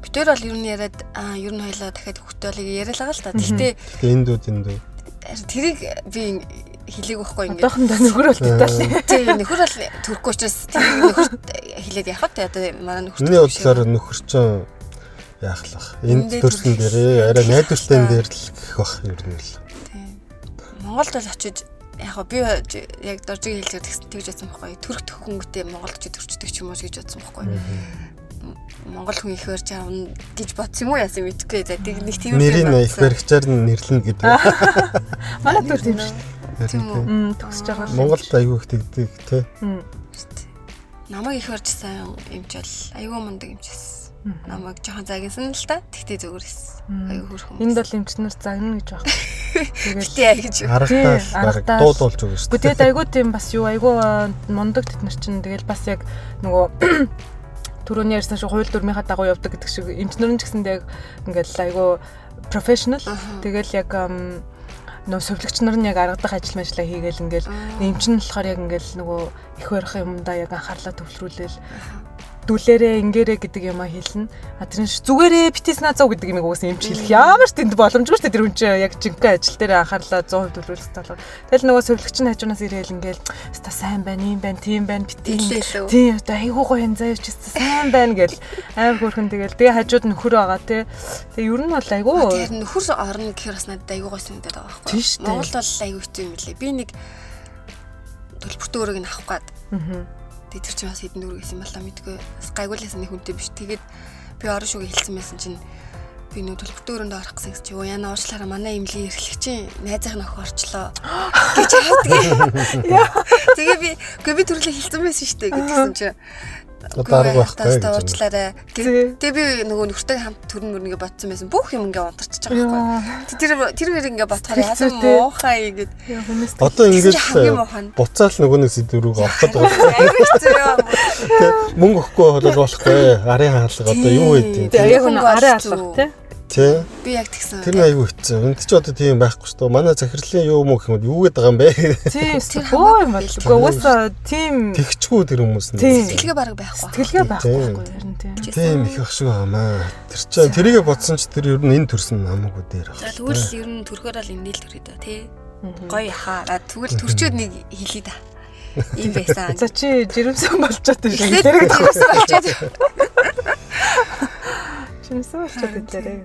Битээр бол ер нь яриад ер нь хоёлаа дахиад хүүхдтэйг яриалгаа л та. Тэгтээ эндүүд тэрийг би хэлээг байхгүй ингээд. Одоохондоо нөхөр бол тэтал. Тийм нөхөр бол төрөхгүй учраас тэр нөхөрт хэлээд явах та одоо манай нөхөр. Миний бодлоор нөхөр чинь яахлах. Энд төрсөн дээрээ арай найдвартай дээр л гэх бах ер нь л. Монголд бол очиж яг би яг доржиг хэлж тэгж бодсон байхгүй. Төрөх хөнгөтэй Монголд ч төрчдөг ч юм уу гэж бодсон байхгүй. Монгол хүн их барьж аавна гэж бодсон юм уу яасан мэдгүй. За тэг нэг тийм нэрийн их баригчаар нэрлэнэ гэдэг. Манай төр тийм шүү дээ. Тийм үү. Төгсөж байгаа. Монголд аягүй их тэгдэг тий. Намайг их барьж сайн юмч бол аягүй мундаг юмчээс. Намайг жоохон загинсан л та. Тэгтээ зүгээрс. Аягүй хөрхөн. Энд бол эмчнэр загна гэж байна. Тэгтээ аяг гэж. Харагдаа дуулуулж өгнө шүү дээ. Тэгээд аягүй тийм бас юу аягүй мундаг тэд нар чинь тэгэл бас яг нөгөө түрүүний ярьсан шиг хууль дүрмийнхаа дагуу явдаг гэдэг шиг эмчнэр нь ч гэсэндээ ингээл айгүй профешнл. Тэгэл яг нөө сувлагч нар нь яг аргадах ажил мэжлээ хийгээл ингээл эмч нь болохоор яг ингээл нөгөө их барих юмдаа яг анхаарлаа төвлөрүүлээл дүүлээрээ ингээрээ гэдэг юм а хэлнэ. Тэр нь зүгээрээ битээс наацаа гэдэг юм угсаа эмч хэлэх ямар ч тэнд боломжгүй шүү дээ. Тэр хүн чинь яг жинхэнэ ажил дээр анхаарлаа 100% төвлөрүүлэх талаар. Тэгэл нөгөө сувлагч нь хажуунаас ирээл ингээл ста сайн байна, юм байна, тийм байна, битээ. Тийм одоо айгуу гоё хянзаа явж ста сайн байна гэл амар хөөрхөн тэгэл тэгээ хажууд нөхөр байгаа те. Тэгээ ер нь бол айгуу. Тэр нөхөр орно гэхээр бас надад айгуу гоё санагдаад байгаа байхгүй. Монгол бол айгуу хэцүү юм лээ. Би нэг төлбөртөө өөрөг нь авах гээд. Тэр чинь бас хэдэн дөрөв гэсэн балаа мэдгүй. Бас гайгуулсан нэг хүнтэй биш. Тэгээд би орон шүүгээ хэлсэн байсан чинь би нөө төлбөртөө өрөөндөө орох гэсэн чи юу яна уучлаарай манай имлийн эрхлэгч чинь найзынх нь охин орчлоо гэж хавдаг. Тэгээ би төрлөө хэлсэн байсан шүү дээ гэдгсэн чи дарга байхгүй. Уучлаарай. Тэгээ би нөгөө нөхөртэй хамт төрн мөрнгээ ботсон байсан. Бүх юм ингээ унтарч байгаа байхгүй. Тэр ингээ ботхоор яасан муухай гэд. Одоо ингээд буцаал нөгөө нэг сэдвүүг авахд байгаа. Мөнгө өгөхгүй болол болохгүй. Арын хаалга одоо юу вэ? Яг нэг арын хаалга тий. Би яг тэгсэн. Тэр нь аюу хэцүү. Энд ч одоо тийм байхгүй шүү дээ. Манай захирлын юу юм гэх юм юу гээд байгаа юм бэ? Тийм. Боо юм бол. Угаасаа тийм тэгчгүй тэр хүмүүс нь. Сэтгэлгээ бараг байхгүй. Сэтгэлгээ байхгүй харин тийм. Тийм их ах шиг байгаамаа. Тэр чинь тэрийгэ бодсон ч тэр ер нь энэ төрсөн хамаагүй дээр байна. Тэгвэл ер нь төрхөөр л энэ л төрөй дөө тий. Гоё яхаа. Тэгвэл төрчөөд нэг хэлээ да. Ийм байсан. За чи жирэмсэн болчиход тийм шиг. Жирэмсэн болчиход. Жирэмсэн болчиход тийм.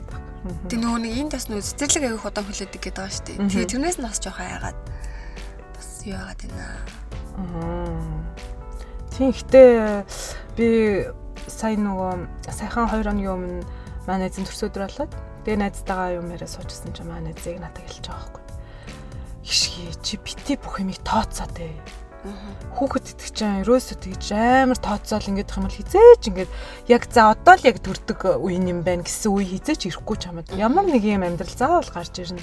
Тэг нөгөө нэг энэ бас нөгөө цэцэрлэг аяг удаан хүлээдэг гэдэг байгаа шүү дээ. Тэгээ тэрнээс нь бас жоохон айгаад бас юу яагаад байна. Тийм ихтэй би сая нөгөө сайхан 2 хоногийн өмнө манай эзэн төрс өдөр болоод тэгээ найзтайгаа юм яриа суучсан чинь манай эзэг надад хэлж байгаа байхгүй. Хишги чи бити бүх юмыг тооцоо дээ. Хүүхэд идэх чинь ерөөсөө тэгж амар тооцоол ингэдэх юм бол хизээч ингээд яг за одоо л яг төрдөг үе юм байна гэсэн үе хизээч ирэхгүй ч хамаад ямар нэг юм амьдрал заавал гарч ирнэ.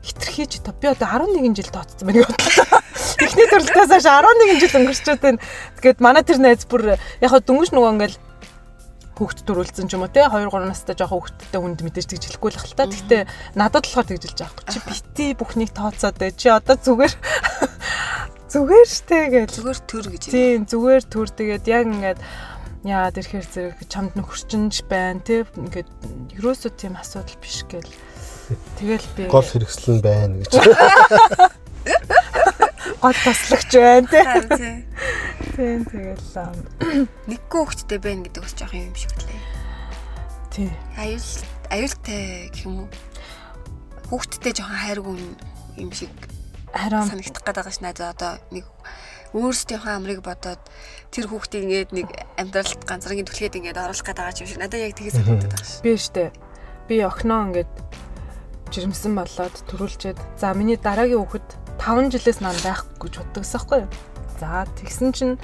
Хитрхийч би одоо 11 жил тооцсон байна бодлоо. Эхний төрлөөс хойш 11 жил өнгөрчөөд байна. Тэгээд манай тэр найз бүр яг хаа дөнгөж нөгөө ингээд хүүхэд төрүүлсэн ч юм уу те 2 3 настай жоохон хүүхэдтэй хүнд мэдээж тэгж хэлэхгүй л хэл та. Гэхдээ надад болохоор тэгж хэлж байгаа байхгүй. Чи бити бүхнийг тооцоод бай. Чи одоо зүгээр штэ гэж. Зүгээр төр гэж. Тийм, зүгээр төр тэгээд яг ингээд яагаад ирэхээр зэрэг чамд нөхөрчинж байна те ингээд ерөөсөө тийм асуудал биш гэл. Тэгэл би гол хэрэгсэл нь байна гэж. гол таслагч байна те. Тийм тэгэл нэггүй хүүхэдтэй байна гэдэг бас жоох юм шиг лээ. Тийм. Аюултай гэх юм уу? Хүүхэдтэй жоохон хайргүй юм шиг харин санагдах гээд байгаа ш надад одоо нэг өөрсдийнхөө амрыг бодоод тэр хүүхдийг ингээд нэг амьдралд ганцрын түлхээд ингээд оруулах гээд байгаа юм шиг надад яг тэгээс санагдаад байгаа ш. Би штэ. Би охиноо ингээд жирэмсэн болоод төрүүлчихэд за миний дараагийн хүүхэд 5 жилээс наан байх гэж боддогсан байхгүй юу? За тэгсэн чинь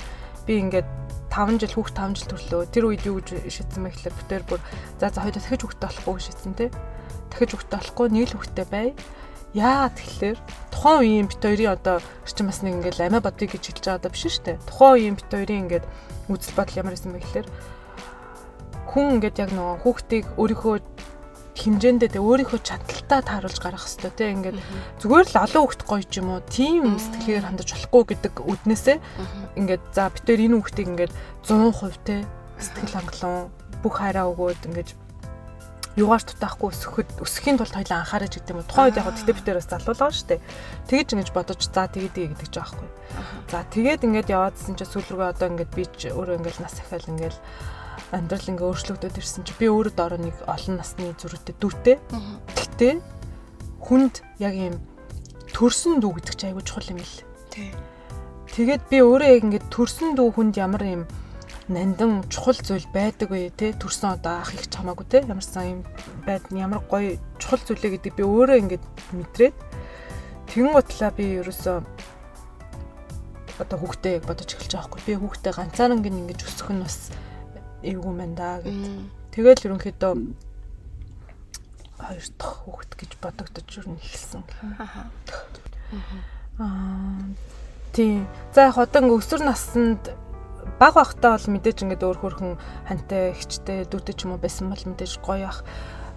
би ингээд 5 жил хүүхд 5 жил төрлөө. Тэр үед юу гэж шийдсэн бэ гэхлээр битэр бүр за хоёул дахиж хүүхдтэй болохгүй гэж шийдсэн те. Дахиж хүүхдтэй болохгүй нийл хүүхдтэй бай. Яа тэгэхээр тухайн үеийн бит хоёрын одоо чинь бас нэг ингээл амиа бодъё гэж хэлж байгаа даа биш шүү дээ. Тухайн үеийн бит хоёрын ингээд үзэл бодол ямар байсан бэ гэхээр хүн ингээд яг нөгөө хүүхдийг өөрийнхөө хэмжээндээ тэ өөрийнхөө чадалтаа тааруулж гаргах хэрэгтэй те ингээд зүгээр л олон хүүхд гоё ч юм уу тийм сэтгэлээр хандаж болохгүй гэдэг үднээсээ ингээд за бит хоёр энэ хүүхдийг ингээд 100% те сэтгэл хангалуун бүх хайраа өгөөд ингээд юугаар тутаахгүй өсөхийн тулд хоёлаа анхаарч гэдэг юм уу. Тухайн үед яг тэгтээ битээр бас залуулгаа шүү дээ. Тэгэж ингэж бодож за тэгээд гэдэг ч аахгүй. За тэгээд ингэж яваадсэн чинь сүүл рүү одоо ингэж би ч өөрөө ингэж нас ахаал ингэж амьдрал ингэ өөрчлөгдөд ирсэн чинь би өөрөө доороо нэг олон насны зүрхтэй дүүтэй. Тэгтээ хүнд яг юм төрсөн дүү гэдэг чинь айгүй чухал юм л. Тэгээд би өөрөө яг ингэ төрсөн дүү хүнд ямар юм нандан чухал зүйл байдаг вэ те төрсөн одоо ах их чамаагүй те ямарсан юм байд ямар гоё чухал зүйлээ гэдэг би өөрөө ингээд мэдрээд тэгэн готлаа би ерөөсөө одоо хүүхдээ бодож эхэлж байгаа хгүй би хүүхдээ ганцаараа ингэж өсөх нь бас эвгүй мэн да гэд тэгэл ерөнхийдөө хоёр дахь хүүхд гэж бодогдож юу хэлсэн тийм за яг одоо өсвөр наснд баг багтаа бол мэдээж ингээд өөр хөрхөн хантай ихчтэй дүүтэй ч юм уу байсан бол мэдээж гоё ах.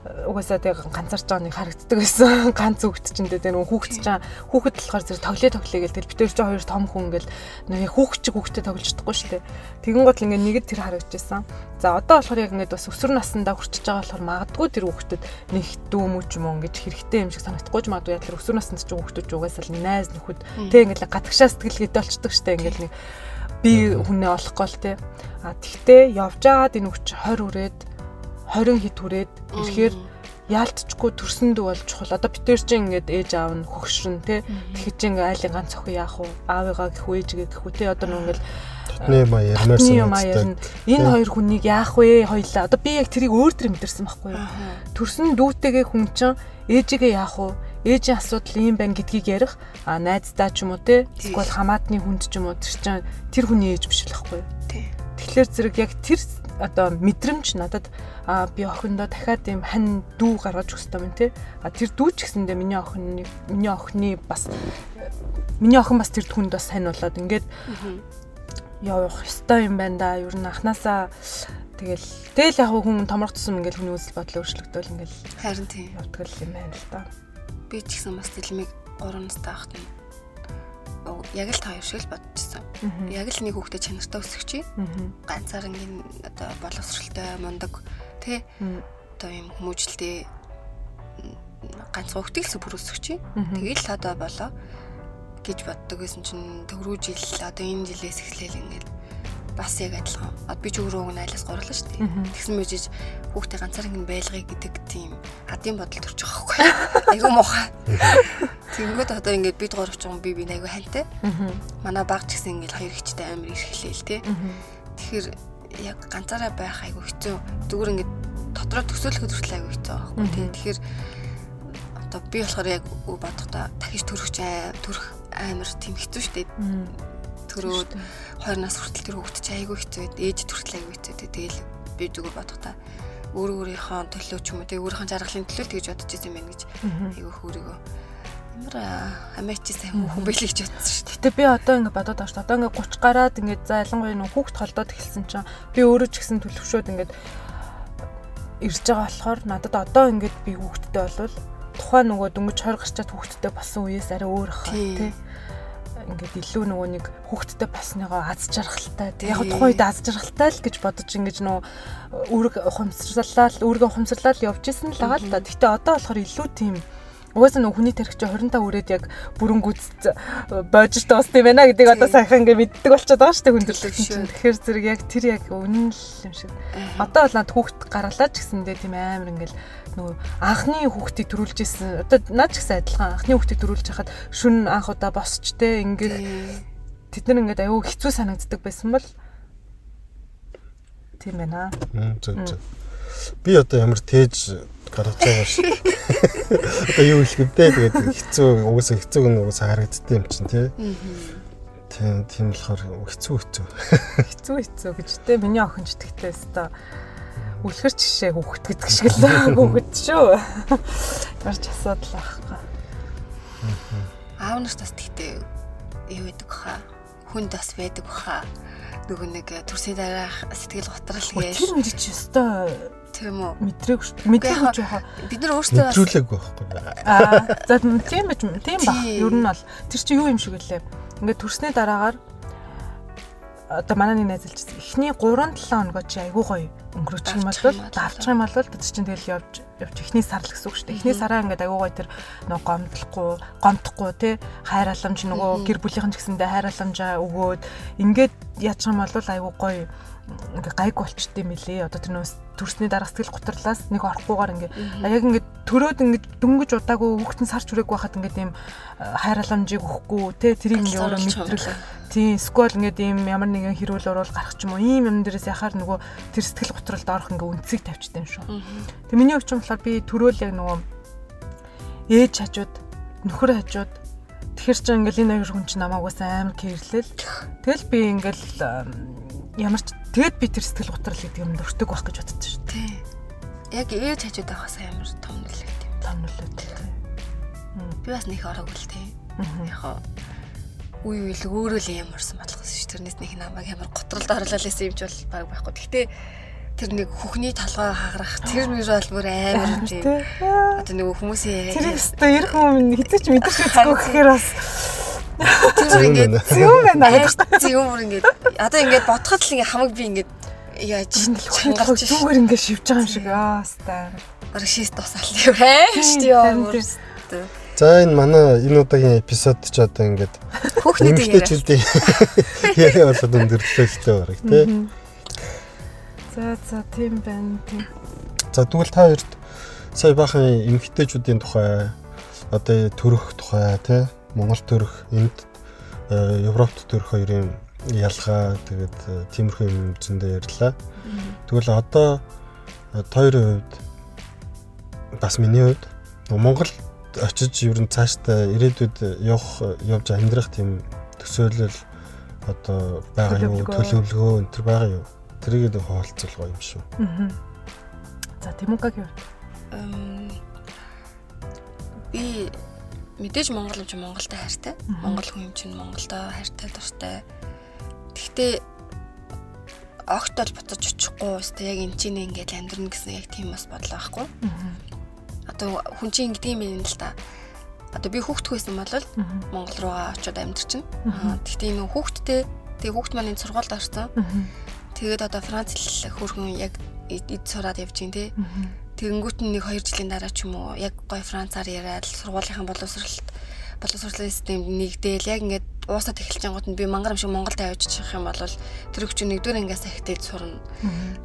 Угаасаа тэг ганцарч байгаа нэг харагддаг байсан. Ганц хүүхэд ч энэ дээр нэг хүүхэд болохоор зэрэг тоглоё гэдэг бид тэр чинь хоёр том хүн ингээл нэг хүүхдэд тоглож чадахгүй шүү дээ. Тэгэн гол ингээд нэгэд тэр харагдчихсан. За одоо болохоор яг ингээд бас өсвөр насндаа хүрчиж байгаа болохоор магадгүй тэр хүүхдэд нэг дүү мүү ч юм уу ингээд хэрэгтэй юм шиг санагдахгүй ч магадгүй яг тэр өсвөр наснд ч хүүхдүүд ч угаасаа л найз нөхөд тэг ингээд гадагшаа сэтгэлгээтэй болчдөг шүү дээ. Ингээд нэг би хүнээ олохгүй л те. А тэгтээ явж байгаад энэ хүч 20 үрээд 20 хэд хүрээд ирэхээр яалтчгүй төрсөн дүү болж чухал. Одоо бид тээр чинь ингээд ээж аав нь хөгшрөн те. Тэгэхээр чи ингээд айлын ганц охин яах вэ? Аавыгаа гэх үү, ээжигээ гэх үү те. Одоо нүгэл Тотны маа ярмаарсан. Энэ хоёр хүнийг яах вэ? Хоёлаа. Одоо би яг тэрийг өөр төр мэдэрсэн байхгүй юу? Төрсөн дүүтэйгээ хүн чинь ээжигээ яах вэ? Ээжийн асуудал ийм байна гэдгийг ярих. А найздаа ч юм уу те. Эсвэл хамаатны хүнд ч юм уу тэр хүний ээж биш л байхгүй юу? Тэгэхээр зэрэг яг тэр одоо мэдрэмж надад би охиндоо дахиад ийм хань дүү гаргаж өгөх юм те. Тэр дүү ч гэсэндээ миний охин бас тэр хүнд бас сайн болоод ингээд явах ёстой юм байна да. Ер нь анханасаа тэгэл яг хүн томрох тусам ингээд хүний үзэл бодол өөрчлөгдөөл ингээд харин тийм явдаг юм байна л да. Би ч гэсэн бас дэлмийг 3 настай ахт нь яг л та хоёр шиг л бодчихсон. Яг л нэг хүүхдээ чанартай өсгөч. Ганцаарнгийн одоо боловсралтай мундаг тий одоо юм хүмүүжлтэй ганц хүүхдийг л бүр өсгөч. Тэгэл л одоо болоо гэж боддог гэсэн чинь төгрөө жил одоо энэ жилээс эхлээл ингээд бас яг адилхан. Би ч өөрөө найлаас горлоо шүү дээ. Тэгсэн мэжиж хүүхдээ ганцаарнгийн байлгыг гэдэг тийм хадын бодол төрж байгаа байхгүй. Айгу муухай. Тэгэнгүүт одоо ингээд бид гурав ч юм би айгу хантай. Манай баг ч гэсэн ингээд хоёр ихчтэй амар ирхлээл те. Тэгэхээр яг ганцаараа байх айгу хэцүү. Зүгээр ингээд дотроо төсөөлөхөд хүртэл айгу хэцүү байхгүй те. Тэгэхээр одоо би болохоор яг бодохдоо дахиж төрөх амар тийм хэцүү шүү дээ. Төрөөд 2 нас хүртэл тэр хүүхэд чи айгүй хэцүү байд. Ээж хүртэл айгүй хэцүү. Тэгэл би зүгээр бодохдоо өөрийнхөө төлөө ч юм уу тэг өөрийнхөө жаргалын төлөө тэгж бодож байсан юм байна гэж айгүй хөөргөө. Ямар амиачи сайн хүн байлээ гэж бодсон шүү дээ. Гэтэ би одоо ингэ бодоод байгаа шүү дээ. Одоо ингэ 30 гараад ингэ за ялангуяа нэг хүүхэд холдоод эхэлсэн чинь би өөрөө ч гэсэн төлөвшөөд ингэ ирж байгаа болохоор надад одоо ингэ би хүүхэдтэй болвол тухайн нөгөө дөнгөж 20 гарчаад хүүхэдтэй болсон үеэс арай өөр хаа тий. Ингээд илүү нөгөө нэг хүүхэдтэй болсныгоо аз жаргалтай. Яг тухайн үед аз жаргалтай л гэж бодож ингэж нөө өөрийгөө ухамсарлал явж исэн л байгаа л да. Гэтэ одоо болохоор илүү тийм угаасаа нөгөө хүний тархич 25 үрээд яг бүрэнгүүц боожж дуусна юм байна гэдгийг одоо сайхан ингээд мэддэг болчиход байгаа шүү дээ хүндрэлсэн чинь. Тэгэхээр зэрэг яг тэр яг үнэн л юм шиг. Одоо бол над хүүхэд гаргалаа ч гэсэндээ тийм амар ингээд нөгөө анхны хүүхдийг төрүүлж исэн. Одоо наад ч гэсэн адилхан анхны хүүхдийг төрүүлж хахад шүн анх удаа босч те ингээд тэд нар ингээд аюу хэцүү санагддаг байсан бол тийм байна. Зөв. Би одоо ямар тээж гаргаж байгаа шиг. Одоо юу хэлэх вэ? Тэгээд хэцүү угаасаа харагддаг юм чинь тий. Тийм болохоор хэцүү. Хэцүү гэж те миний охин ч тэгтээ өстой үлгэр жишээ хүүхэд гэдэг шиг л хүүхэд шүү. Гарч асуудал аахгүй. Аав нарт бас тэгтээ юу гэдэг хаа. Хүнд бас байдаг хаа. Нөгөө нэг төрсний дараах сэтгэл готрал гэж. Тэр мэдчих өстой тийм үү? Мэдрээгүй шүү. Мэдрээгүй жоохоо. Бид нар өөрсдөө мэдрүүлээгүй байхгүй. За тийм баг. Ер нь бол тэр чинь юу юм шиг лээ. Ингээд төрсний дараагаар одоо манай нэг найзалч эхний 3-7 хоногоо чи айгуу гоё өнгөрөөчих юм бол давчих юм бол бид чинь тэгэл явж эхний сар л гэсэн үг шүү дээ. Эхний сараа ингээд айгуу гоё тэр нөгөө гомдохгүй тий хайр халамж нөгөө гэр бүлийнхэн ч гэсэндээ хайр халамжаа өгөөд ингээд яачих юм бол айгуу гоё ингээ гайг болчт юм билээ. Одоо тэр нөөс төрсний дараа сэтгэл гутралаас нэг орохгүйгээр ингээ яг ингээ төрөөд ингээ дөнгөж удаагүй хүүхдэн сарч хүрээгүй байхад ингээ тийм хайр халамжийг өгөхгүй те тэрийг ингээ өөрөө мэдрэл тийм сквал ингээ ийм ямар нэгэн хэрүүл орол гарах ч юм уу ийм юм дээрээс яхаар нөгөө тэр сэтгэл гутралд орох ингээ үнцгийг тавьчтай юм шүү. Тэг миний хувьд ч болохоор би төрөөл яг нөгөө ээж хажууд нөхөр хажууд тэгэхэр чи ингээ энэ хоёр хүн чи намайг бас амар кэрлэл. Тэгэл би ингээл ямар ч тэгэд би тэр сэтгэл готрол гэдэг юм өртөг байх гэж боддог шүү. Тий. Яг ээж хажууд байхаас амар том нөлөөт юм. Том нөлөөт. Би бас нэг ороогүй л тий. Яг үе үйл өөрөө л юм орсон болох гэсэн шүү. Тэрнээс нэг намайг ямар готролд орлол байсан юм ч бол баг байхгүй. Гэхдээ тэр нэг хүүхний толгой хагарах тэр мөр бол бүр амар тийм. Одоо нэг хүмүүсийн тэр өстө ирэх юм хэзээ ч мэдэрч үзэхгүй гэхээр бас тэр ингээд зөв байна гэдэг. зөв мөр ингээд одоо ингээд бодход л ингээд хамаг би ингээд яаж чангалж зүгээр ингээд шивж байгаа юм шиг аастай. Рашист тусаал юм шүү. За энэ манай энэ удаагийн эпизод ч одоо ингээд хүүхний нэмэгтэйчүүдийн яриа болоод өндөрлөө шүү дээ бараг тий. За тийм байна тийм. За тэгвэл та хоёрт сая баахан эмэгтэйчүүдийн тухай одоо төрөх тухай тий Монгол төрөх энд Европт төрөх хоёрын ялгаа тэгээд тиймэрхүү юм зөндөө ярьлаа. Тэгвэл одоо хоёрын хувьд бас миний хувьд Монгол очиж ер нь цаашдаа ирээдүйд явж амьдрах тийм төсөөлөл одоо байгаа юу төлөвлөгөө энэ төр байгаа юу тэрийг нэг хуваалцуулгаа юм шүү. За Тимокагийн би мэдээж Монгол юм чи Монголтой хайртай. Монгол хүн юм чи Монголтой хайртай дуртай. Гэхдээ огт бол буцаж очихгүй өстэй яг энэ чинь ингээд амьдрна гэсэн яг тийм бас бодлоо байхгүй. Одоо хүн чинь ингэдэг юм байна л да. Одоо би хүүхдтэй байсан бол Монгол руугаа очиод амьдарч байна. Гэхдээ энэ хүүхдтэй тэгээ хүүхд маань энэ сургуульд орсон. Тэгээд одоо Франц хэл хөргөн яг эд сураад явж гин тий. Тэгэнгүүт нь 1-2 жилийн дараа ч юм уу яг гой Францаар яриад сургуулийнхаа боловсролын системд нэгдээл яг ингээд уусаад эхэлж байгаа гот нь би мангар юм шиг Монголд авчиж явах юм бол тэр хүчин 1-р ангиас ахтээд сурна.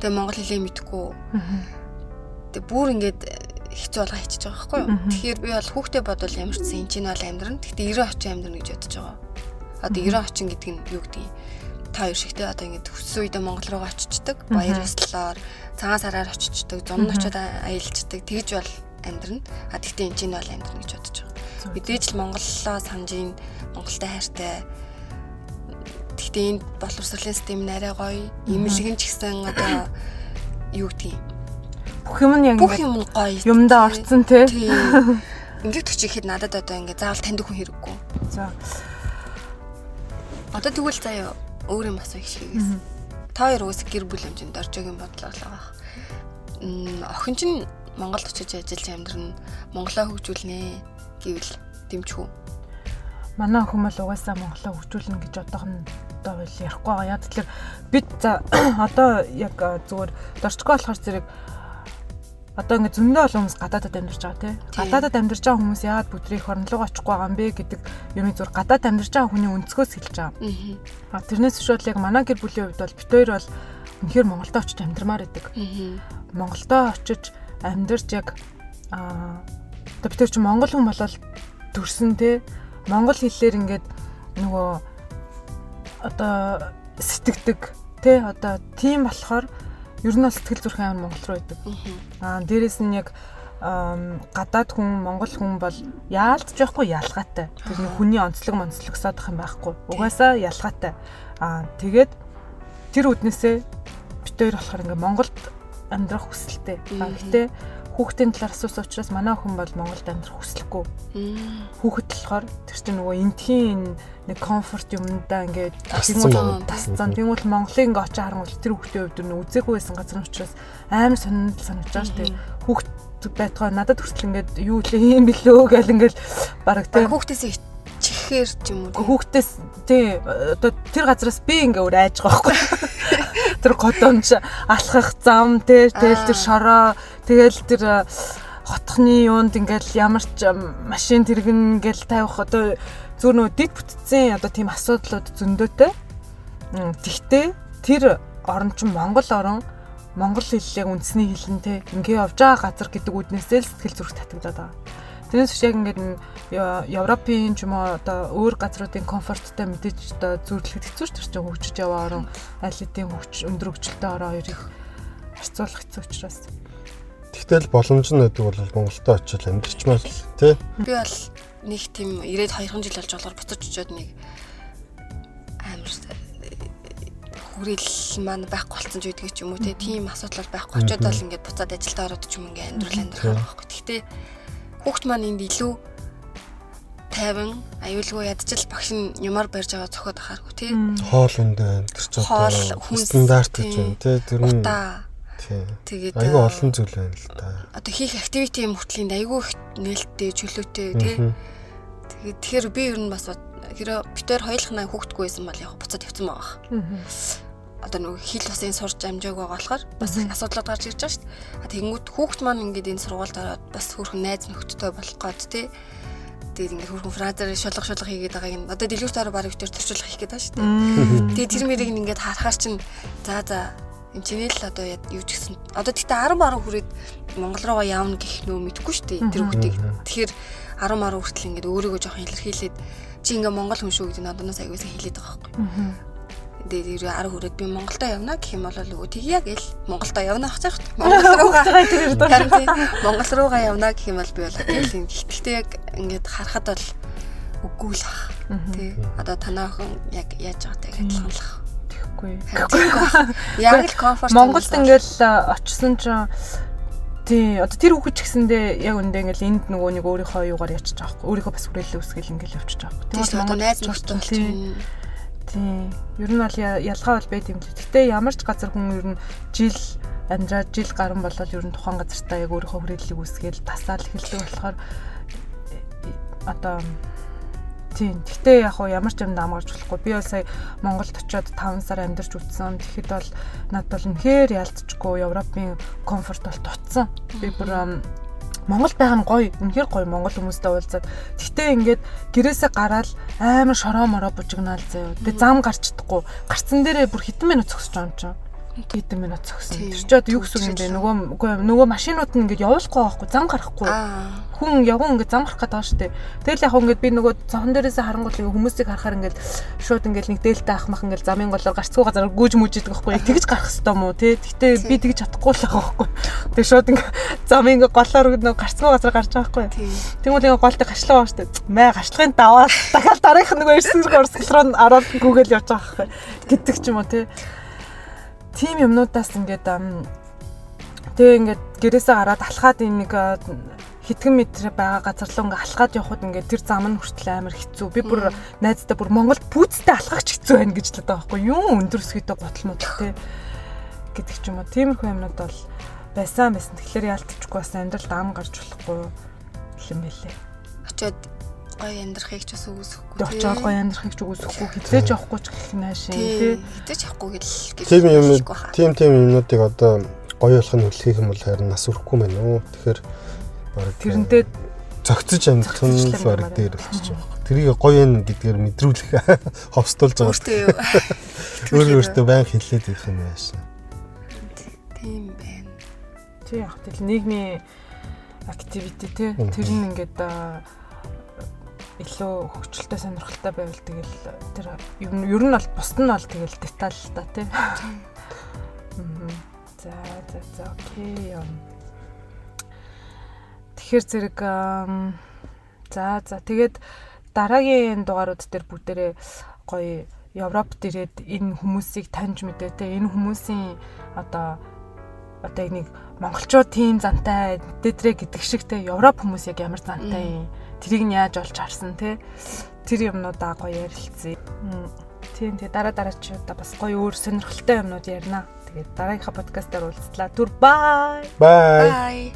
Тэгээ Монгол хэлээ мэдгүй. Тэгээ бүр ингээд хэцүү болгоо хийчихэж байгаа байхгүй юу. Тэгэхээр би бол хүүхдээ бодвол ямар ч юм чинь бол амьдрна. Гэхдээ 90 очин амьдрна гэж бодож байгаа. Одоо 90 очин гэдэг нь юу гэдэг юм? Та хоёр шигтэй одоо ингээд төссөн үедээ Монгол руугаа очичдаг. Баяр ёслолоор цагаан сараар очичдаг. Зун очиод аялждаг. Тэгж бол амьдрна. Гэхдээ энэ чинь бол амьдрна гэж бодож байгаа. Мэдээж л Монголоо санджийн Монголтой хайртай. Гэхдээ энэ боловсролын систем нь арай гоё. Имлэгэн ч гэсэн одоо юу гэдэг юм? Бүх юм яг бүх юм гоё. Юмдаа орцсон тий. Ингээд төчихэд надад одоо ингээд заавал таньдаг хүн хэрэггүй. За. Одоо тэгвэл заяа өөр юм асуух шигээс. Та хоёр уус гэр бүл хэмжээнд оржогийн бодлоо л байгаа. Охин чинь Монголд очиж ажиллаж амьдрна. Монголоо хөгжүүлнэ гэвэл дэмжих үү? Манай охин бол угаасаа Монголоо хөгжүүлнэ гэж одоох нь одоо бол ярихгүй байгаа. Яг тэгэхээр бид за одоо яг зүгээр дорчгоо болохоор зэрэг одоо ингэ зөндөө олон хүмүүс гадаадад амьдарч байгаа тий. Гадаадад амьдарч байгаа хүмүүс яагаад бүдрийн эх орн руу очихгүй байгаа юм бэ гэдэг юмыг зур гадаад амьдарч байгаа хүний өнцгөөс хэлж байгаа. Тэрнээс шууд яг манай гэр бүлийн хувьд бол бид хоёр бол үнэхээр Монголд очиж амьдармаар байдаг. Монголд очиж амьдарч яг одоо бид хоёр ч монгол хүн болол төрсөн тий. Монгол хэлээр ингээд нөгөө одоо сэтгэдэг тий одоо тийм болохоор ер нь сэтгэл зүрхэн амар Монгол руу идэг. Дээрээс нь яг гадаад хүн, монгол хүн бол яалтж байхгүй ялгаатай. Тэр нэг хүний онцлогсоод ах юм байхгүй. Угаасаа ялгаатай. Тэгээд тэр үднээсээ бид хоёр болохоор ингээ Монголд амьдрах хүсэлтэй. Гэхдээ хүүхдийн талаар асуусан учраас манай охин бол Монголд амьдрах хүсэлгүй. Хүүхэд болохоор тэр чинь нөгөө энтхийн нэг комфорт юмдаа ингээд тасцсан. Тэгвэл Монголын ингээ очиж харангуул тэр хүүхдийн хувьд нь үзээгүй байсан газар нь учраас амар сонирхол санагдаж байгаа шүү дээ. Хүүхд байтгаа надад хүртэл ингээд юу лээ юм билөө гэл ингээд бараг тийм хүүхдээсээ чихээр ч юм уу. Хүүхдээс тий одоо тэр газараас би ингээ өөр айж байгаа байхгүй. Тэр годомж алхах зам тий тэгэл тэр шороо тэгэл тэр хотхны юунд ингээл ямар ч машин тэргэн ингээл тавих одоо зүр нөө дид бүтцэн одоо тийм асуудлууд зөндөөтэй. Тэгтээ тэр орн чинь Монгол орн монгол хэллэг үндэсний хэлнтэй ингээ явж байгаа газар гэдэг үднээсээ л сэтгэл зүрх татагдаад байгаа. Тэрнээс шиг яг ингээд Европын ч юм уу одоо өөр газруудын комфорттой мэдээж одоо зүрхлэхэд хэцүү ч чинь хөгжиж яваа орон аль хэдийн өндөр хөгжилтэй ороо хоёрыг харьцуулах хэцүү учраас. Тэгтэл боломж нь гэдэг бол Монголд очиж амьдарчмаар л тий. Би бол нэг тийм 92 жил болж болохоор буцаж очиод нэг амар хүрэл маань байхгүй болсон ч үдгийг ч юм уу тийм асуудал байхгүй очиод бол ингээд буцаад ажилдаа ороод ч юм ингээд амьдрал байгаа байхгүй. Гэхдээ хүүхд маань энд илүү тайван аюулгүй ядчил багш нь юмар барьж байгаа цохоод ахааргүй тий. Хоол үндэ тэр ч одоо стандарт гэж байна тий. Тэр нь тэгээд айгүй олон зүйл байна л да. Одоо хийх activity юм хүртлийн айгүй их нээлттэй чөлөөтэй тий. Тэгээд тэгэхээр би ер нь бас хэрэв битээр хоёулахнаа хүүхдгүй байсан бол яг буцаад явцсан байгаа. Одоо нөгөө хил усын сурж амжааг байгаа болохоор бас асуудлууд гарч ирж байгаа шүү дээ. Тэгэнгүүт хүүхд маань ингээд энэ сургуульд ороод бас хөрхөн найз нөхдөдтэй болох гээд тий. Тэгээд ингээд хөрхөн фразаар шулга хийгээд байгааг нь одоо дэлгүүртээр барыг битээр төрчүүлэх хийх гээд байгаа шүү дээ. Тэгээд тэр мэрийг ингээд харахаар чинь за энэ чиний л одоо юу ч гэсэн одоо тэгтээ 10 баруун хүрээд Монгол руугаа явна гэх нөө мэдэхгүй шүү дээ тэр хүүхдийг. Тэгэхээр 10 баруун хүртэл ингээд өөрийгөө жоохон илэрхийлээд чи ингээ Монгол хүн шүү гэдэг нь одоноос аягүйсаа хэлээд байгаа байхгүй. Тэгээд 10 хүрээд би Монголдоо явна гэх юм бол үгүй тэгье гээл Монголдоо явна ах цаах. Монгол руугаа явна гэх юм бол би бол тэгэл гэхдээ яг ингээд харахад бол үгүй л ах. Тий. Одоо танаа охин яг яаж байгаатай адилхан л ах. Яг л комфорт. Монголд ингээл очсон чинь тий одоо тэр хүүхэд ч гэсэндээ яг үндэ ингээл энд нөгөө нэг өөрийнхөө юугаар ячиж байгаа байхгүй. Өөрийнхөө бас хүрээлэл үсгэл ингээл явчих байгаа. Тэгээд Монгол найз нөхдөд тий. Ер нь бол ялгаа бол байт юм л. Гэтэ ямар ч газар хүн ер нь жил амьдраад жил гарсан болол ер нь тухайн газартаа яг өөрийнхөө хүрээллийг үсгээл тасаал эхэлдэг болохоор одоо тийм. Гэхдээ яг хоо ямар ч юм намгарч болохгүй. Би бол сая Монголд очиод 5 сар амьдарч үтсэн. Тэгэхэд бол над бол үнэхээр ялцчихгүй Европын комфорт бол дутсан. Би бүр Монгол байгаа нь гоё. Үнэхээр гоё Монгол хүмүүстэй уулзаад. Гэхдээ ингээд гэрээсээ гараад амар шороо мороо бужигнаал заяа. Тэгээ зам гарч чадахгүй. Гарцсан дээрээ бүр хэдэн минут зогсож байгаа юм чинь. Хэдэн минут зогсон. Тэр ч одоо юу гэсэн юм бэ? Нөгөө машинууд нь ингээд явуулахгүй байхгүй, зам гарахгүй. Хүн явган ингээд зам гарах гэдэг байгаа шүү дээ. Тэгэл яг ингээд би нөгөө цохон дээрээсээ харангуул хүмүүсийг харахаар ингээд шууд ингээд нэг дээлтэй ахмах ингээд замын голоор гарцгүй газар гүйж мүжидэг байхгүй. Тэгж гарах хэвээр мó тий. Гэхдээ би тэгж чадахгүй л байгаа байхгүй. Тэгээ шууд ингээд замын ингээд голоор нөгөө гарцгүй газар гарч байгаа байхгүй. Тэгмэл ингээд голтой гашлаа байгаа шүү дээ. Мэ гашлахын даваа дахиад дараах нөгөө ирсэн урсгал руу ороод гүгэл явж байгаа байхгүй. Гэдэг ч юм уу тий. Тим юмнуудаас ингээд тэгээ ингээд гэрээсээ гараад алхаад нэг хэдхэн метр байгаа газар руу ингээд алхаад явхад ингээд тэр зам нь хүртэл амар хэцүү. Би бүр найздаа бүр Монголд пүүцтэй алхахч хэцүү байна гэж л байгаа байхгүй юу? Өндөр өсгийтэй готл те гэдэг ч юм уу. Тиймэрхүү юмнууд бол байсан. Тэгэхээр яалтчихгүй бас амьдралд ам гарч болохгүй юм байлээ. Очоод гоё амьдрахыг ч бас үгүйсэхгүй. Очоод гоё амьдрахыг ч үгүйсэхгүй. Хизээж явахгүй ч гэх наашин тий. Хизээж явахгүй гэл. Тийм юмнуудыг одоо гоё болох нь хэлэх юм бол харин нас өрөхгүй мэн үү. Тэгэхээр баг тэрнтэй зөгцөж амьдрах нь баг дээр болчих жоох. Тэрийг гоё юм гэдгээр мэдрүүлэх ховстуулж байгаа. Өөртөө баян хэлээд ирэх юм яашаа. Тийм байна. Тий яг тэл нийгмийн activity тий. Тэр нь ингээд илүү хөгжилтэй сонирхолтой байвал тэгэл тэр ер нь бол бусд нь бол тэгэл деталь л та тий. За окей. Тэгэхээр зэрэг за тэгээд дараагийн дугаарууд дээр бүгдээрээ гоё Европт ирээд энэ хүмүүсийг таньж мэдээ те энэ хүмүүсийн одоо нэг монголчууд тийм зантай дэдрэ гэдэг шиг те Европ хүмүүс яг ямар зантай юм тэрийг нь яаж олж харсан те тэр юмнуудаа гоё ярилцъя. Тийм дараа чи удаа бас гоё өөр сонирхолтой юмнууд ярина. Тэгээд дараагийнхаа подкастаар уулзлаа. Түр бай. Bye.